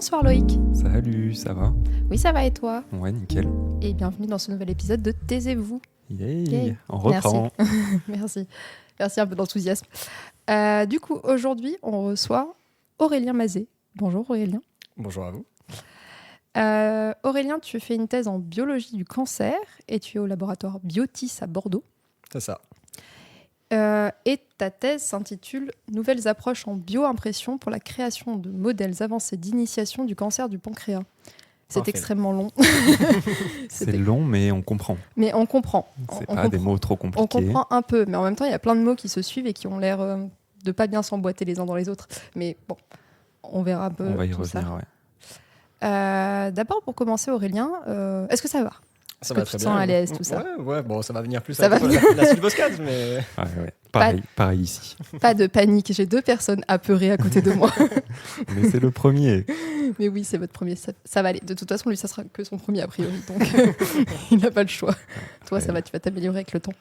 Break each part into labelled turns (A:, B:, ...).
A: Bonsoir Loïc.
B: Salut, ça va?
A: Oui, ça va et toi?
B: Ouais, nickel.
A: Et bienvenue dans ce nouvel épisode de Taisez-vous.
B: Yay, on reprend.
A: Merci. Merci un peu d'enthousiasme. Du coup, aujourd'hui, on reçoit Aurélien Mazet. Bonjour Aurélien.
C: Bonjour à vous.
A: Aurélien, tu fais une thèse en biologie du cancer et tu es au laboratoire Biotis à Bordeaux.
C: C'est ça.
A: Et ta thèse s'intitule « Nouvelles approches en bioimpression pour la création de modèles avancés d'initiation du cancer du pancréas ». C'est
C: Parfait.
A: extrêmement long.
B: C'est long, mais on comprend.
A: Mais on comprend.
B: C'est
A: On
B: pas des
A: comprend.
B: mots trop
A: On
B: compliqués.
A: comprend un peu, mais en même temps, il y a plein de mots qui se suivent et qui ont l'air de pas bien s'emboîter les uns dans les autres. Mais bon, on verra un peu
B: On va y
A: tout ça.
B: revenir, ouais.
A: D'abord, pour commencer, Aurélien, est-ce que ça va?
C: Ça
A: que
C: va
A: tu
C: très
A: te
C: bien.
A: sens à l'aise, tout ça?
C: Ouais, bon, ça va venir plus
A: Ça
C: après
A: va
C: la suite du podcast, mais...
B: Ouais. Pareil ici.
A: Pas de panique, j'ai 2 personnes apeurées à côté de moi.
B: Mais c'est le premier.
A: Mais oui, c'est votre premier, ça va aller. De toute façon, lui, ça sera que son premier a priori, donc il n'a pas le choix. Toi, ça va, tu vas t'améliorer avec le temps.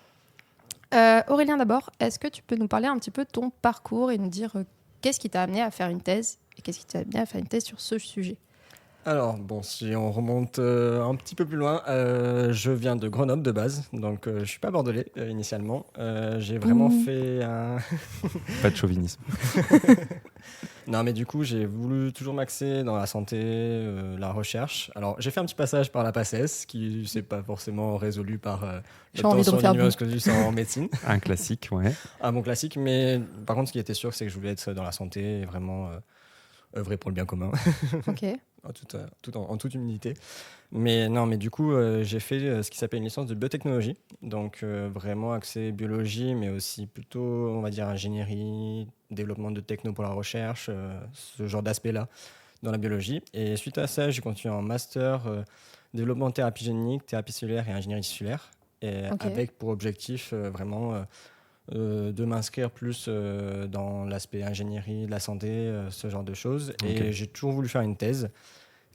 A: Aurélien, d'abord, est-ce que tu peux nous parler un petit peu de ton parcours et nous dire qu'est-ce qui t'a amené à faire une thèse et qu'est-ce qui t'a amené à faire une thèse sur ce sujet?
C: Alors, bon, si on remonte un petit peu plus loin, je viens de Grenoble de base, donc je suis pas bordelais initialement. J'ai vraiment fait un...
B: Pas de chauvinisme.
C: Non, mais du coup, j'ai voulu toujours m'axer dans la santé, la recherche. Alors, j'ai fait un petit passage par la PACES, qui s'est pas forcément résolu par
A: J'ai envie de refaire
C: numerus clausus en médecine.
B: Un classique, ouais.
C: Un bon classique, mais par contre, ce qui était sûr, c'est que je voulais être dans la santé et vraiment œuvrer pour le bien commun.
A: Ok.
C: En toute humilité. Mais non, mais du coup, j'ai fait ce qui s'appelle une licence de biotechnologie. Donc, vraiment axé biologie, mais aussi plutôt, on va dire, ingénierie, développement de techno pour la recherche, ce genre d'aspect-là dans la biologie. Et suite à ça, j'ai continué en master développement de thérapie génique, thérapie cellulaire et ingénierie cellulaire. Et avec pour objectif vraiment de m'inscrire plus dans l'aspect ingénierie de la santé, ce genre de choses.
B: Okay.
C: Et j'ai toujours voulu faire une thèse.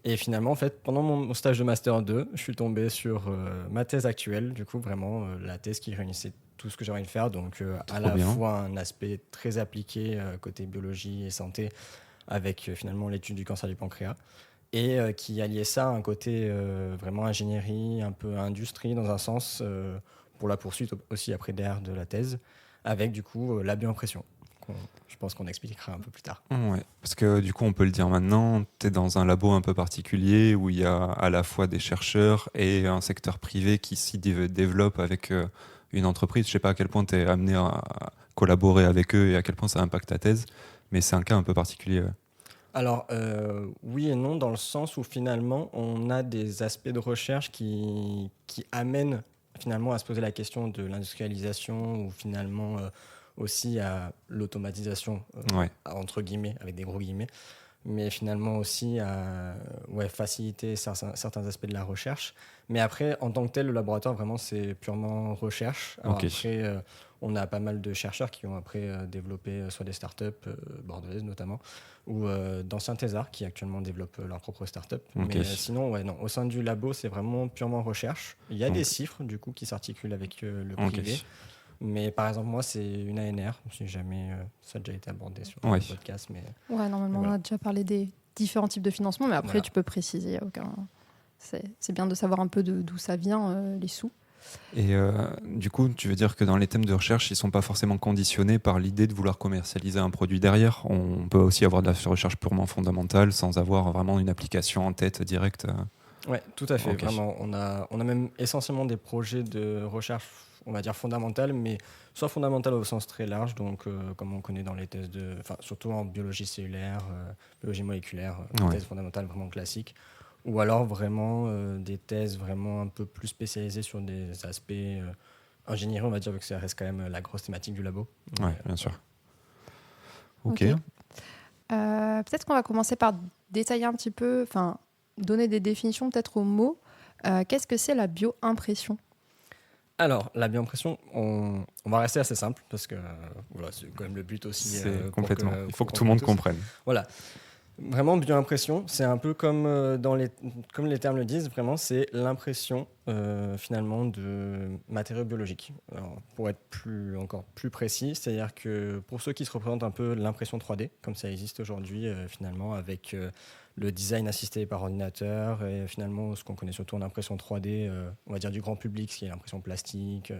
C: Et finalement, en fait, pendant mon stage de Master 2, je suis tombé sur ma thèse actuelle, du coup, vraiment la thèse qui réunissait tout ce que j'avais envie de faire. Donc, à la fois un aspect très appliqué côté biologie et santé, avec finalement l'étude du cancer du pancréas, et qui alliait ça à un côté vraiment ingénierie, un peu industrie dans un sens, pour la poursuite aussi après derrière de la thèse, avec du coup la bioimpression. Je pense qu'on expliquera un peu plus tard.
B: Ouais, parce que du coup, on peut le dire maintenant, tu es dans un labo un peu particulier où il y a à la fois des chercheurs et un secteur privé qui s'y développe avec une entreprise. Je sais pas à quel point tu es amené à collaborer avec eux et à quel point ça impacte ta thèse, mais c'est un cas un peu particulier. Ouais.
C: Alors, oui et non, dans le sens où finalement, on a des aspects de recherche qui amènent finalement à se poser la question de l'industrialisation ou finalement aussi à l'automatisation, entre guillemets, avec des gros guillemets, mais finalement aussi à faciliter certains aspects de la recherche. Mais après, en tant que tel, le laboratoire, vraiment, c'est purement recherche. Alors après, on a pas mal de chercheurs qui ont après développé soit des startups, bordelaises notamment, ou d'anciens thésards qui actuellement développent leur propre startup. Mais sinon, non, au sein du labo, c'est vraiment purement recherche. Il y a des chiffres, du coup, qui s'articulent avec le privé. Mais par exemple, moi, c'est une ANR, si jamais ça a déjà été abordé sur le podcast. Mais...
A: Ouais, normalement, on a déjà parlé des différents types de financement, mais après, tu peux préciser. C'est bien de savoir un peu d'où ça vient, les sous.
B: Et du coup, tu veux dire que dans les thèmes de recherche, ils ne sont pas forcément conditionnés par l'idée de vouloir commercialiser un produit derrière. On peut aussi avoir de la recherche purement fondamentale sans avoir vraiment une application en tête directe.
C: Oui, tout à fait. Vraiment, on a même essentiellement des projets de recherche, on va dire fondamentale, mais soit fondamentale au sens très large, donc comme on connaît dans les thèses surtout en biologie cellulaire, biologie moléculaire, thèses fondamentales vraiment classiques, ou alors vraiment des thèses vraiment un peu plus spécialisées sur des aspects ingénierie, on va dire, vu que ça reste quand même la grosse thématique du labo.
B: Oui, bien sûr. Ok.
A: Peut-être qu'on va commencer par détailler un petit peu, donner des définitions peut-être aux mots. Qu'est-ce que c'est la bioimpression ?
C: Alors, la bioimpression, on va rester assez simple parce que c'est quand même le but aussi.
B: Complètement. Il faut que tout le monde comprenne.
C: Voilà. Vraiment, bioimpression, c'est un peu comme, comme les termes le disent, vraiment, c'est l'impression finalement de matériaux biologiques. Alors, pour être encore plus précis, c'est-à-dire que pour ceux qui se représentent un peu l'impression 3D, comme ça existe aujourd'hui finalement avec le design assisté par ordinateur et finalement ce qu'on connaît surtout en impression 3D, on va dire du grand public, ce qui est l'impression plastique,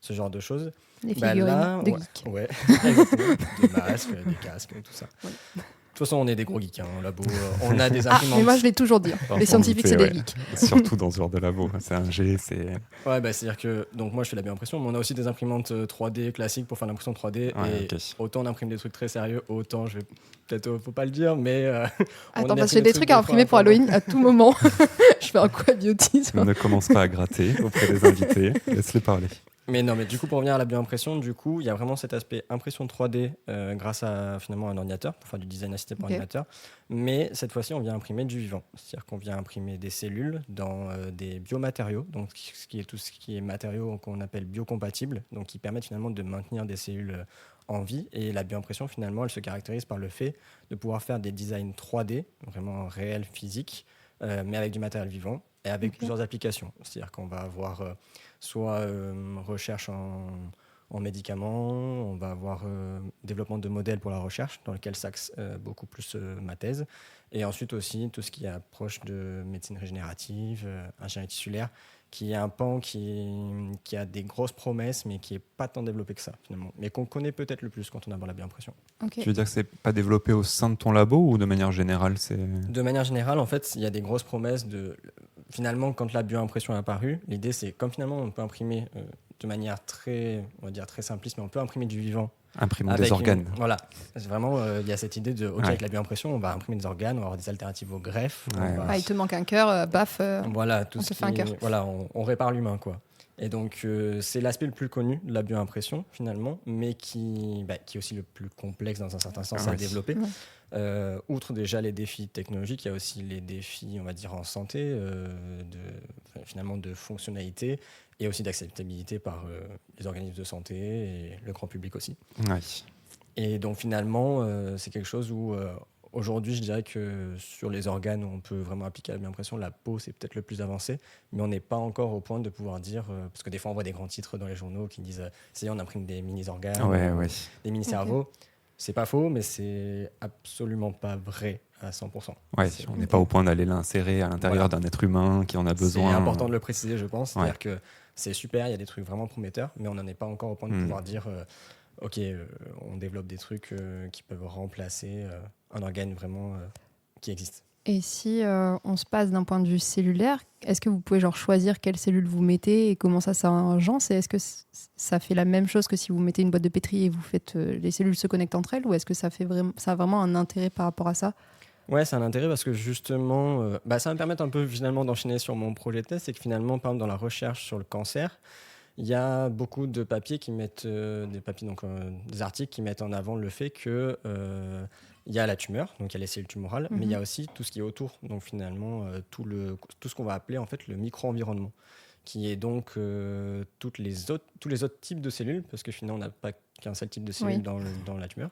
C: ce genre de choses.
A: Les figurines
C: Là,
A: de
C: ouais,
A: geeks.
C: ouais, exactement. Des masques, des casques, tout ça.
A: Oui.
C: De toute façon, on est des gros geeks au labo. On a des
A: Ah,
C: imprimantes.
A: mais moi je l'ai toujours dit.
B: Enfin,
A: Les
B: faut en
A: scientifiques,
B: douter,
A: c'est des
B: ouais.
A: geeks.
B: Surtout dans ce genre de labo. C'est un G, c'est.
C: Ouais, c'est-à-dire que donc moi je fais la bioimpression, mais on a aussi des imprimantes 3D classiques pour faire l'impression 3D.
B: Ouais,
C: et
B: ok.
C: autant on imprime des trucs très sérieux, autant je vais peut-être faut pas le dire, mais on
A: Attends, parce que
C: imprime
A: j'ai des trucs à imprimer pour Halloween à tout moment. Je fais un quoi biotisme.
B: Ne commence pas à gratter auprès des invités. Laisse-les parler.
C: Mais non, mais du coup, pour revenir à la bioimpression, du coup, il y a vraiment cet aspect impression 3D grâce à finalement un ordinateur, pour faire du design assisté par
A: Ok.
C: ordinateur. Mais cette fois-ci, on vient imprimer du vivant. C'est-à-dire qu'on vient imprimer des cellules dans des biomatériaux, donc tout ce qui est matériaux qu'on appelle biocompatibles, donc qui permettent finalement de maintenir des cellules en vie. Et la bioimpression, finalement, elle se caractérise par le fait de pouvoir faire des designs 3D, vraiment réels, physiques, mais avec du matériel vivant et avec
A: Ok.
C: plusieurs applications. C'est-à-dire qu'on va avoir soit recherche en médicaments, on va avoir développement de modèles pour la recherche, dans lequel s'axe beaucoup plus ma thèse, et ensuite aussi tout ce qui approche de médecine régénérative, ingénierie tissulaire, qui est un pan qui a des grosses promesses, mais qui n'est pas tant développé que ça, finalement, mais qu'on connaît peut-être le plus quand on aborde la bioimpression.
A: Ok.
B: Tu veux dire que c'est pas développé au sein de ton labo ou de manière générale c'est...
C: De manière générale, en fait, il y a des grosses promesses de... Finalement, quand la bioimpression est apparue, l'idée, c'est comme finalement, on peut imprimer de manière très, on va dire très simpliste, mais on peut imprimer du vivant.
B: Imprimons
C: Avec
B: des organes.
C: Voilà. C'est vraiment, il y a cette idée de, OK,
B: Ouais.
C: avec la bioimpression, on va imprimer des organes, on va avoir des alternatives au greffe.
B: Ouais,
C: on va-
A: Ah, il te manque un cœur, baf.
C: Voilà, tout
A: on
C: ce
A: te
C: qui
A: fait un cœur.
C: Voilà, on répare l'humain, quoi. Et donc, c'est l'aspect le plus connu de la bioimpression, finalement, mais qui est aussi le plus complexe, dans un certain sens,
B: Ah
C: à
B: ouais.
C: développer.
A: Ouais.
C: Outre déjà les défis technologiques, il y a aussi les défis, on va dire, en santé, finalement de fonctionnalité et aussi d'acceptabilité par les organismes de santé et le grand public aussi.
B: Ouais.
C: Et donc finalement, c'est quelque chose où aujourd'hui, je dirais que sur les organes où on peut vraiment appliquer la bioimpression, la peau, c'est peut-être le plus avancé, mais on n'est pas encore au point de pouvoir dire, parce que des fois on voit des grands titres dans les journaux qui disent ça y est, on imprime des mini-organes,
B: Ouais.
C: des mini-cerveaux. C'est pas faux, mais c'est absolument pas vrai à 100%.
B: Ouais,
C: C'est-
B: on n'est pas au point d'aller l'insérer à l'intérieur d'un être humain qui en a besoin.
C: C'est important de le préciser, je pense.
B: Ouais.
C: C'est-à-dire que c'est super, il y a des trucs vraiment prometteurs, mais on n'en est pas encore au point de pouvoir dire OK, on développe des trucs qui peuvent remplacer un organe vraiment qui existe.
A: Et si on se passe d'un point de vue cellulaire, est-ce que vous pouvez genre choisir quelles cellules vous mettez et comment ça s'agence? Et est-ce que ça fait la même chose que si vous mettez une boîte de pétri et vous faites les cellules se connectent entre elles, ou est-ce que ça a vraiment un intérêt par rapport à ça?
C: Ouais, c'est un intérêt parce que justement, ça va me permettre un peu finalement d'enchaîner sur mon projet de thèse, c'est que finalement, par exemple, dans la recherche sur le cancer, il y a beaucoup de papiers qui mettent des articles qui mettent en avant le fait que il y a la tumeur, donc il y a les cellules tumorales, mais il y a aussi tout ce qui est autour, donc finalement tout ce qu'on va appeler en fait le micro-environnement, qui est donc tous les autres types de cellules, parce que finalement on n'a pas qu'un seul type de cellule dans la tumeur,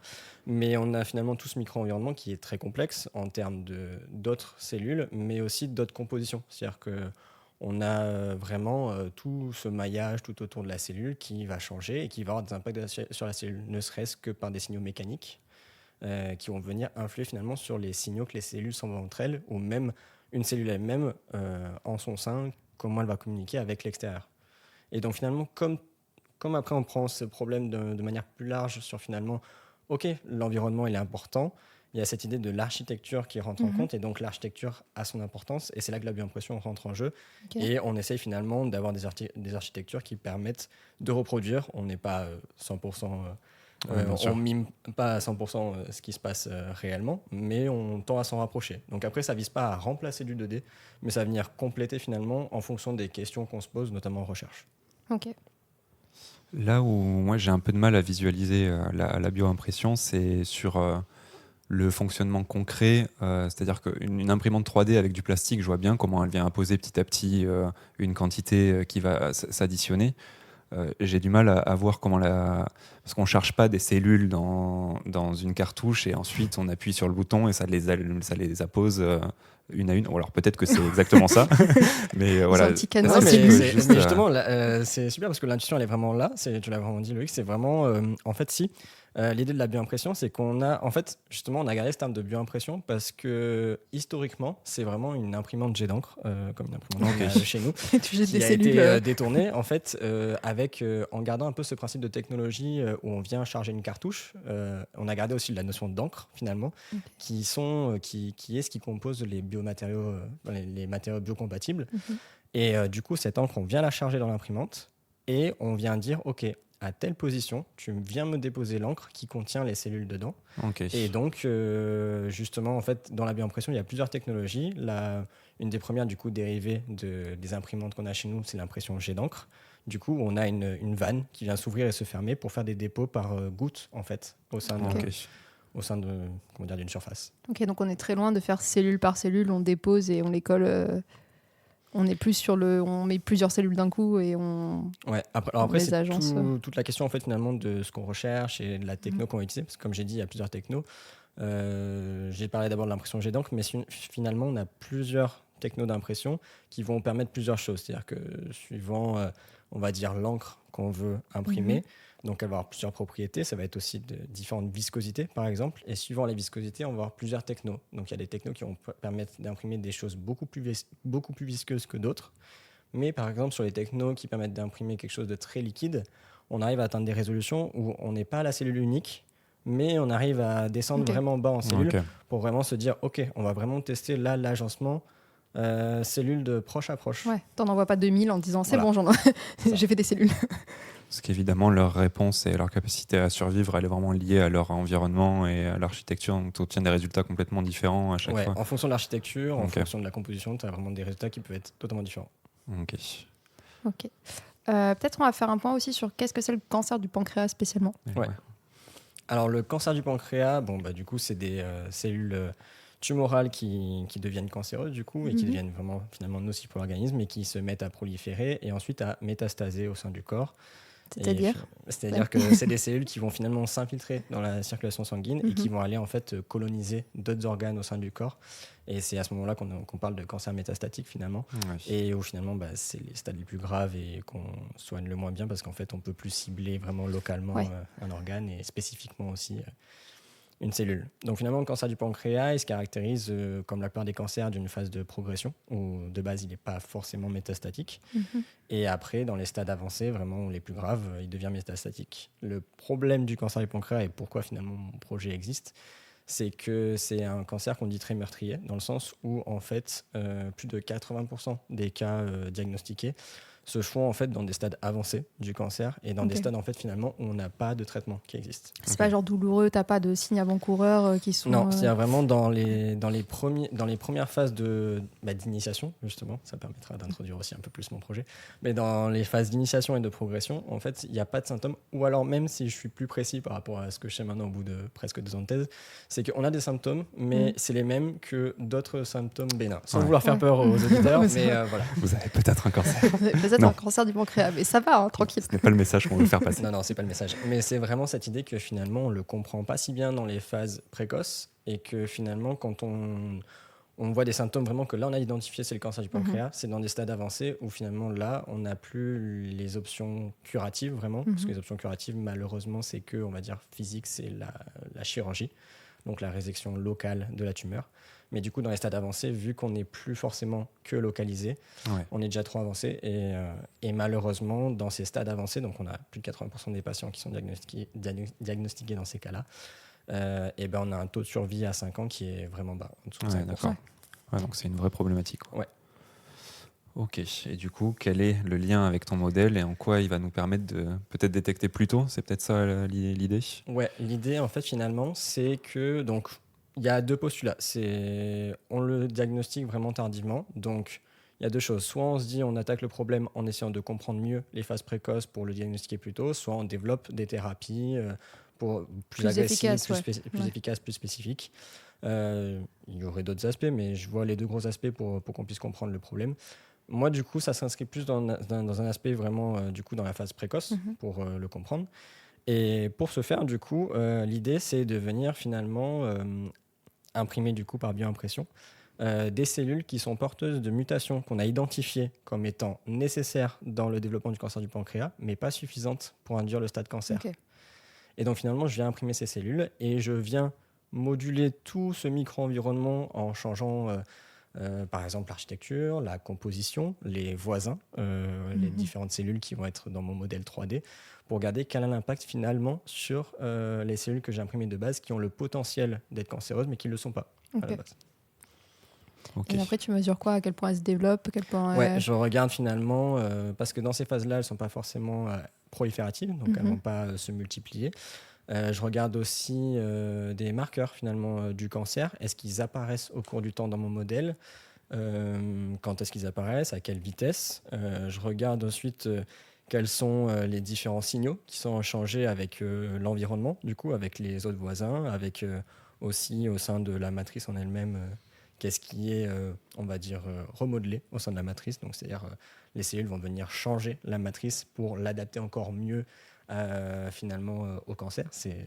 C: mais on a finalement tout ce micro-environnement qui est très complexe en termes d'autres cellules, mais aussi d'autres compositions, c'est-à-dire que on a vraiment tout ce maillage tout autour de la cellule qui va changer et qui va avoir des impacts sur la cellule, ne serait-ce que par des signaux mécaniques qui vont venir influer finalement sur les signaux que les cellules s'envoient entre elles, ou même une cellule elle-même en son sein, comment elle va communiquer avec l'extérieur. Et donc finalement, comme après on prend ce problème de manière plus large sur finalement, ok, l'environnement il est important, il y a cette idée de l'architecture qui rentre en compte, et donc l'architecture a son importance, et c'est là que la bioimpression rentre en jeu.
A: Okay.
C: Et on essaye finalement d'avoir des architectures qui permettent de reproduire. On n'est pas 100%, on mime pas à 100% ce qui se passe réellement, mais on tend à s'en rapprocher. Donc après, ça vise pas à remplacer du 2D, mais ça va venir compléter finalement en fonction des questions qu'on se pose, notamment en recherche.
A: Ok.
B: Là où moi j'ai un peu de mal à visualiser la bioimpression, c'est sur le fonctionnement concret, c'est-à-dire qu'une imprimante 3D avec du plastique, je vois bien comment elle vient imposer petit à petit une quantité qui va s'additionner. j'ai du mal à voir comment parce qu'on charge pas des cellules dans une cartouche et ensuite on appuie sur le bouton et ça les appose une à une. Ou alors peut-être que c'est exactement ça, mais voilà.
A: Un petit canon
C: Non,
A: à
C: mais,
A: cellules.
C: mais justement, là, c'est super parce que l'intuition elle est vraiment là. Tu l'as vraiment dit, Loïc. C'est vraiment, en fait, si l'idée de la bioimpression, c'est qu'on a, en fait, justement, on a gardé ce terme de bioimpression parce que historiquement, c'est vraiment une imprimante jet d'encre, comme une imprimante chez nous,
A: Tu jettes
C: qui
A: des
C: a
A: cellules.
C: été détournée, en fait, en gardant un peu ce principe de technologie où on vient charger une cartouche. On a gardé aussi la notion d'encre finalement, qui est ce qui compose les biomatériaux, les matériaux biocompatibles. Et du coup, cette encre, on vient la charger dans l'imprimante et on vient dire, OK, à telle position, tu viens me déposer l'encre qui contient les cellules dedans. Et donc, justement, en fait, dans la bioimpression, il y a plusieurs technologies. Une des premières, du coup, dérivée des imprimantes qu'on a chez nous, c'est l'impression jet d'encre. Du coup, on a une vanne qui vient s'ouvrir et se fermer pour faire des dépôts par gouttes, en fait, au sein de comment dire, d'une surface.
A: Ok, donc on est très loin de faire cellule par cellule, on dépose et on les colle. On est plus on met plusieurs cellules d'un coup et on.
C: Ouais. Après
A: les
C: c'est
A: agences.
C: toute la question en fait finalement de ce qu'on recherche et de la techno qu'on va utiliser. Parce que comme j'ai dit, il y a plusieurs technos. J'ai parlé d'abord de l'impression jet d'encre, mais finalement on a plusieurs technos d'impression qui vont permettre plusieurs choses. C'est-à-dire que suivant, on va dire l'encre qu'on veut imprimer. Donc, elle va avoir plusieurs propriétés. Ça va être aussi de différentes viscosités, par exemple. Et suivant les viscosités, on va avoir plusieurs technos. Donc, il y a des technos qui vont permettre d'imprimer des choses beaucoup plus visqueuses que d'autres. Mais, par exemple, sur les technos qui permettent d'imprimer quelque chose de très liquide, on arrive à atteindre des résolutions où on n'est pas à la cellule unique, mais on arrive à descendre vraiment bas en cellule pour vraiment se dire, OK, on va vraiment tester là l'agencement cellule de proche à proche.
A: Ouais, t'en envoies pas 2000 en disant, c'est
C: Voilà.
A: bon, j'ai fait des cellules.
B: Parce qu'évidemment, leur réponse et leur capacité à survivre, elle est vraiment liée à leur environnement et à l'architecture. Donc, tu obtiens des résultats complètement différents à chaque fois.
C: En fonction de l'architecture, en fonction de la composition, tu as vraiment des résultats qui peuvent être totalement différents.
A: Ok. Peut-être on va faire un point aussi sur qu'est-ce que c'est le cancer du pancréas spécialement.
C: Ouais. Alors, le cancer du pancréas, du coup, c'est des cellules tumorales qui deviennent cancéreuses, du coup, et qui deviennent vraiment finalement nocives pour l'organisme et qui se mettent à proliférer et ensuite à métastaser au sein du corps. C'est-à-dire que c'est des cellules qui vont finalement s'infiltrer dans la circulation sanguine et qui vont aller en fait coloniser d'autres organes au sein du corps. Et c'est à ce moment-là qu'on parle de cancer métastatique finalement. Et où finalement c'est les stades les plus graves et qu'on soigne le moins bien parce qu'en fait on peut plus cibler vraiment localement un organe et spécifiquement aussi une cellule. Donc finalement, le cancer du pancréas, il se caractérise, comme la plupart des cancers, d'une phase de progression, où de base, il n'est pas forcément métastatique. Et après, dans les stades avancés, vraiment les plus graves, il devient métastatique. Le problème du cancer du pancréas et pourquoi finalement mon projet existe, c'est que c'est un cancer qu'on dit très meurtrier, dans le sens où en fait, plus de 80% des cas diagnostiqués se font en fait dans des stades avancés du cancer et dans des stades en fait finalement où on n'a pas de traitement qui existe.
A: C'est pas genre douloureux, t'as pas de signes avant-coureurs qui sont...
C: Non, c'est vraiment dans les premières phases d'initiation, justement, ça permettra d'introduire aussi un peu plus mon projet, mais dans les phases d'initiation et de progression, en fait, il n'y a pas de symptômes, ou alors même si je suis plus précis par rapport à ce que je sais maintenant au bout de presque 2 ans de thèse, c'est qu'on a des symptômes, mais c'est les mêmes que d'autres symptômes bénins, sans vouloir faire peur aux auditeurs, mais voilà.
B: Vous avez peut-être un cancer.
A: Peut-être un cancer du pancréas, mais ça va, tranquille.
B: Ce n'est pas le message qu'on veut faire passer.
C: Non, c'est pas le message. Mais c'est vraiment cette idée que finalement, on le comprend pas si bien dans les phases précoces et que finalement, quand on voit des symptômes vraiment que là, on a identifié, c'est le cancer du pancréas, c'est dans des stades avancés où finalement, là, on n'a plus les options curatives vraiment. Parce que les options curatives, malheureusement, c'est que, on va dire, physique, c'est la chirurgie, donc la résection locale de la tumeur. Mais du coup, dans les stades avancés, vu qu'on n'est plus forcément que localisé, on est déjà trop avancé. Et malheureusement, dans ces stades avancés, donc on a plus de 80% des patients qui sont diagnostiqués dans ces cas-là, et on a un taux de survie à 5 ans qui est vraiment bas, en dessous de 5%.
B: D'accord. Donc c'est une vraie problématique.
C: Ouais.
B: Ok. Et du coup, quel est le lien avec ton modèle et en quoi il va nous permettre de peut-être détecter plus tôt? C'est peut-être ça l'idée?
C: Ouais, l'idée, en fait, finalement, c'est que... Donc, il y a 2 postulats. On le diagnostique vraiment tardivement. Donc, il y a 2 choses. Soit on se dit on attaque le problème en essayant de comprendre mieux les phases précoces pour le diagnostiquer plus tôt, soit on développe des thérapies pour plus agressives, plus efficaces, plus spécifiques. Il y aurait d'autres aspects, mais je vois les 2 gros aspects pour qu'on puisse comprendre le problème. Moi, du coup, ça s'inscrit plus dans un aspect vraiment, du coup, dans la phase précoce, pour le comprendre. Et pour ce faire, du coup, l'idée, c'est de venir finalement imprimer, du coup, par bioimpression, des cellules qui sont porteuses de mutations qu'on a identifiées comme étant nécessaires dans le développement du cancer du pancréas, mais pas suffisantes pour induire le stade cancer.
A: Ok.
C: Et donc, finalement, je viens imprimer ces cellules et je viens moduler tout ce micro-environnement en changeant, par exemple, l'architecture, la composition, les voisins, les différentes cellules qui vont être dans mon modèle 3D, pour regarder quel est l'impact finalement sur les cellules que j'ai imprimées de base qui ont le potentiel d'être cancéreuses, mais qui ne le sont pas à la base.
B: Ok.
A: Et après, tu mesures quoi? À quel point elles se développent? À quel point
C: Ouais, je regarde finalement, parce que dans ces phases-là, elles ne sont pas forcément prolifératives, donc elles ne vont pas se multiplier. Je regarde aussi des marqueurs finalement du cancer. Est-ce qu'ils apparaissent au cours du temps dans mon modèle? Quand est-ce qu'ils apparaissent? À quelle vitesse? Je regarde ensuite quels sont les différents signaux qui sont changés avec l'environnement, du coup, avec les autres voisins, avec aussi au sein de la matrice en elle-même, qu'est-ce qui est, on va dire, remodelé au sein de la matrice. Donc, c'est-à-dire, les cellules vont venir changer la matrice pour l'adapter encore mieux finalement au cancer. C'est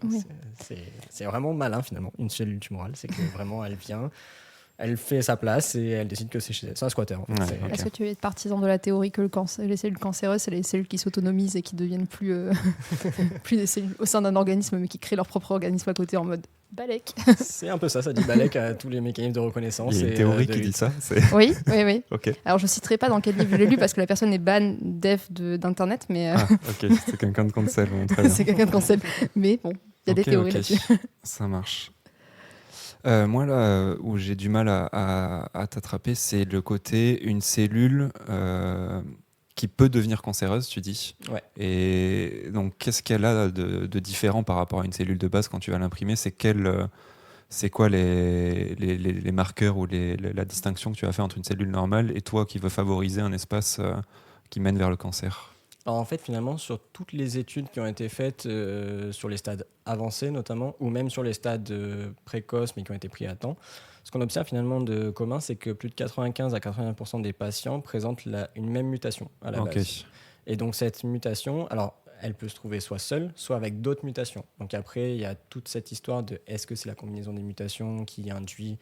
C: vraiment malin finalement, une cellule tumorale. C'est que vraiment, elle vient, elle fait sa place et elle décide que c'est chez elle. C'est un squatter. En fait.
B: Ouais, ok.
A: Est-ce que tu es partisan de la théorie que les cellules cancéreuses, c'est les cellules qui s'autonomisent et qui deviennent plus des cellules au sein d'un organisme, mais qui créent leur propre organisme à côté en mode Balek?
C: C'est un peu ça, ça dit Balek à tous les mécanismes de reconnaissance.
B: Il y a une
C: et,
B: théorie
C: de
B: qui dit
C: lutte.
B: ça.
A: Oui, oui, oui.
B: Ok.
A: Alors, je ne citerai pas dans quel livre je l'ai lu parce que la personne est ban def d'Internet, mais
B: Ah, ok. C'est quelqu'un de cancel. Bon, très bien.
A: c'est quelqu'un de cancel. Mais bon, il y a des théories là-dessus.
B: Ça marche. Moi, là où j'ai du mal à t'attraper, c'est le côté une cellule qui peut devenir cancéreuse, tu dis.
C: Ouais.
B: Et donc, qu'est-ce qu'elle a de différent par rapport à une cellule de base quand tu vas l'imprimer? C'est quoi les marqueurs ou la distinction que tu vas faire entre une cellule normale et toi qui veux favoriser un espace qui mène vers le cancer?
C: Alors en fait, finalement, sur toutes les études qui ont été faites sur les stades avancés notamment, ou même sur les stades précoces mais qui ont été pris à temps, ce qu'on observe finalement de commun, c'est que plus de 95 à 80% des patients présentent une même mutation à la
B: Ok.
C: base. Et donc cette mutation, alors elle peut se trouver soit seule, soit avec d'autres mutations. Donc après, il y a toute cette histoire de est-ce que c'est la combinaison des mutations qui induit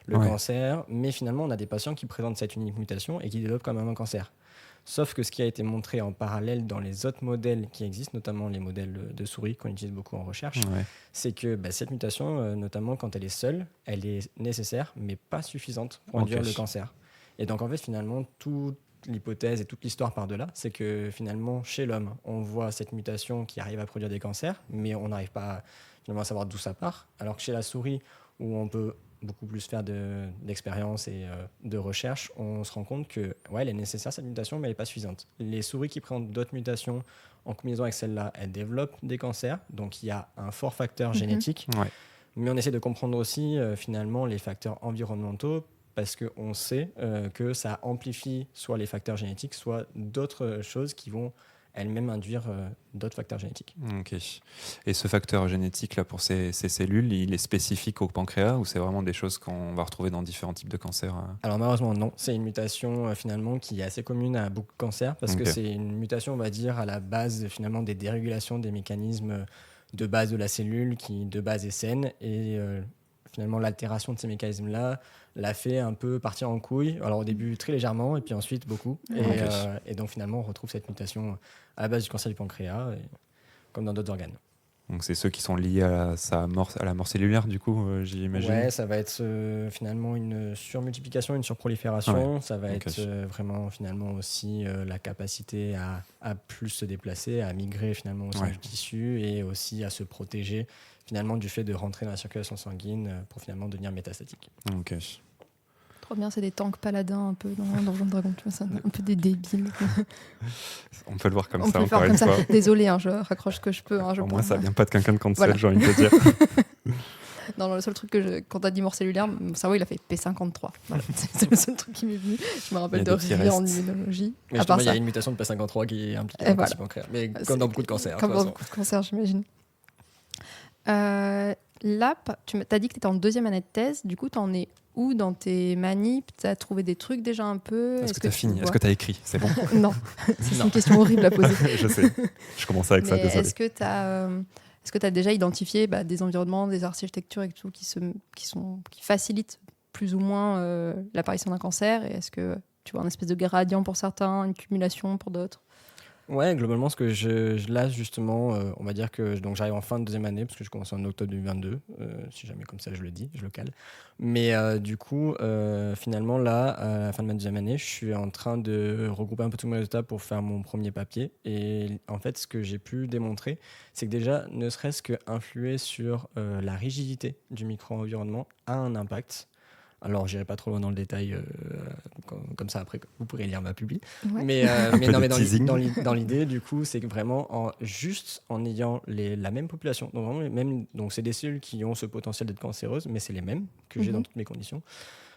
C: le cancer, mais finalement, on a des patients qui présentent cette unique mutation et qui développent quand même un cancer. Sauf que ce qui a été montré en parallèle dans les autres modèles qui existent, notamment les modèles de souris qu'on utilise beaucoup en recherche, c'est que cette mutation, notamment quand elle est seule, elle est nécessaire, mais pas suffisante pour induire le cancer. Et donc en fait, finalement, toute l'hypothèse et toute l'histoire part de là, c'est que finalement, chez l'homme, on voit cette mutation qui arrive à produire des cancers, mais on n'arrive pas finalement à savoir d'où ça part, alors que chez la souris, où on peut beaucoup plus faire d'expérience et de recherche, on se rend compte que elle est nécessaire cette mutation, mais elle n'est pas suffisante. Les souris qui présentent d'autres mutations en combinaison avec celle-là, elles développent des cancers, donc il y a un fort facteur génétique, mais on essaie de comprendre aussi finalement les facteurs environnementaux, parce qu'on sait que ça amplifie soit les facteurs génétiques, soit d'autres choses qui vont elles-mêmes induire d'autres facteurs génétiques.
B: Ok. Et ce facteur génétique là pour ces cellules, il est spécifique au pancréas ou c'est vraiment des choses qu'on va retrouver dans différents types de cancers?
C: Alors malheureusement non, c'est une mutation finalement qui est assez commune à beaucoup de cancers parce que c'est une mutation, on va dire, à la base finalement des dérégulations des mécanismes de base de la cellule qui de base est saine et finalement l'altération de ces mécanismes-là l'a fait un peu partir en couille. Alors au début très légèrement et puis ensuite beaucoup. Et donc finalement on retrouve cette mutation à la base du cancer du pancréas, comme dans d'autres organes.
B: Donc c'est ceux qui sont liés à la mort cellulaire du coup, j'imagine.
C: Ouais, ça va être finalement une surmultiplication, une surprolifération. Ça va être vraiment finalement aussi la capacité à plus se déplacer, à migrer finalement au sein du tissu et aussi à se protéger finalement du fait de rentrer dans la circulation sanguine pour finalement devenir métastatique.
B: Ok.
A: Trop bien, c'est des tanks paladins un peu dans Donjons et Dragons, tu vois, c'est un peu des débiles.
B: On peut le voir comme
A: On
B: ça
A: peut le faire
B: encore
A: comme
B: une
A: ça.
B: fois.
A: Désolé, je raccroche ce que je peux.
B: Au moins ça vient pas de quelqu'un de cancel,
A: Voilà.
B: j'ai envie de te dire.
A: Non, le seul truc quand t'as dit mort cellulaire, mon cerveau il a fait P53. Voilà. C'est le seul truc qui m'est venu. Je me rappelle de rien en immunologie.
C: Mais
A: à part
C: il y a
A: ça.
C: une mutation de P53 qui est impliquée dans le cancer du pancréas. Mais comme dans beaucoup de cancers.
A: Comme dans beaucoup de cancers, j'imagine. Là, tu as dit que tu étais en deuxième année de thèse. Du coup, tu en es ou dans tes manips, tu as trouvé des trucs déjà un peu?
B: Est-ce que tu as
A: tu
B: fini?
A: vois-
B: Est-ce que tu as écrit? C'est bon?
A: Non, c'est une question horrible à poser.
B: Je sais. Je commence avec ça,
A: Mais
B: désolé.
A: est-ce que tu as déjà identifié des environnements, des architectures et tout qui facilitent plus ou moins l'apparition d'un cancer? Et est-ce que tu vois un espèce de gradient pour certains, une cumulation pour d'autres?
C: Ouais, globalement, ce que là, justement, on va dire que donc j'arrive en fin de deuxième année, parce que je commence en octobre 2022, si jamais comme ça je le dis, je le cale. Mais du coup, finalement, là, à la fin de ma deuxième année, je suis en train de regrouper un peu tous mes résultats pour faire mon premier papier. Et en fait, ce que j'ai pu démontrer, c'est que déjà, ne serait-ce que influer sur la rigidité du micro-environnement a un impact. Alors, j'irai pas trop loin dans le détail, comme ça après, vous pourrez lire ma publi.
A: Ouais.
C: Mais
B: peu
C: non,
B: de
C: mais
B: teasing.
C: dans l'idée, du coup, c'est que vraiment, juste en ayant la même population, donc vraiment donc c'est des cellules qui ont ce potentiel d'être cancéreuses, mais c'est les mêmes que j'ai dans toutes mes conditions.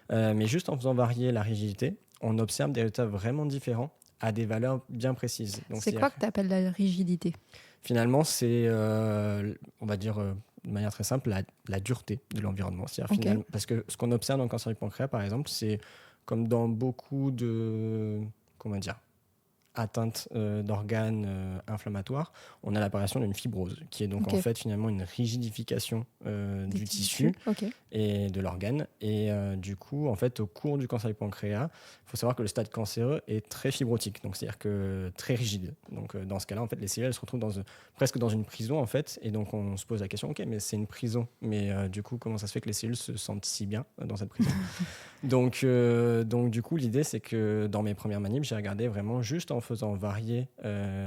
C: Mais juste en faisant varier la rigidité, on observe des résultats vraiment différents à des valeurs bien précises. Donc,
A: C'est quoi que tu appelles la rigidité?
C: finalement, c'est, on va dire, de manière très simple, la dureté de l'environnement. C'est-à-dire,
A: Ok.
C: parce que ce qu'on observe dans le cancer du pancréas, par exemple, c'est comme dans beaucoup de, comment dire, atteintes d'organes inflammatoires, on a l'apparition d'une fibrose, qui est donc
A: Ok.
C: en fait finalement une rigidification
A: Des
C: du tissu
A: Ok.
C: et de l'organe. Et du coup, en fait, au cours du cancer du pancréas, il faut savoir que le stade cancéreux est très fibrotique, donc c'est-à-dire que très rigide. Donc dans ce cas-là, en fait, les cellules elles se retrouvent presque dans une prison, en fait. Et donc on se pose la question, ok, mais c'est une prison, mais du coup, comment ça se fait que les cellules se sentent si bien dans cette prison? Donc du coup, l'idée, c'est que dans mes premières manips, j'ai regardé vraiment juste en faisant varier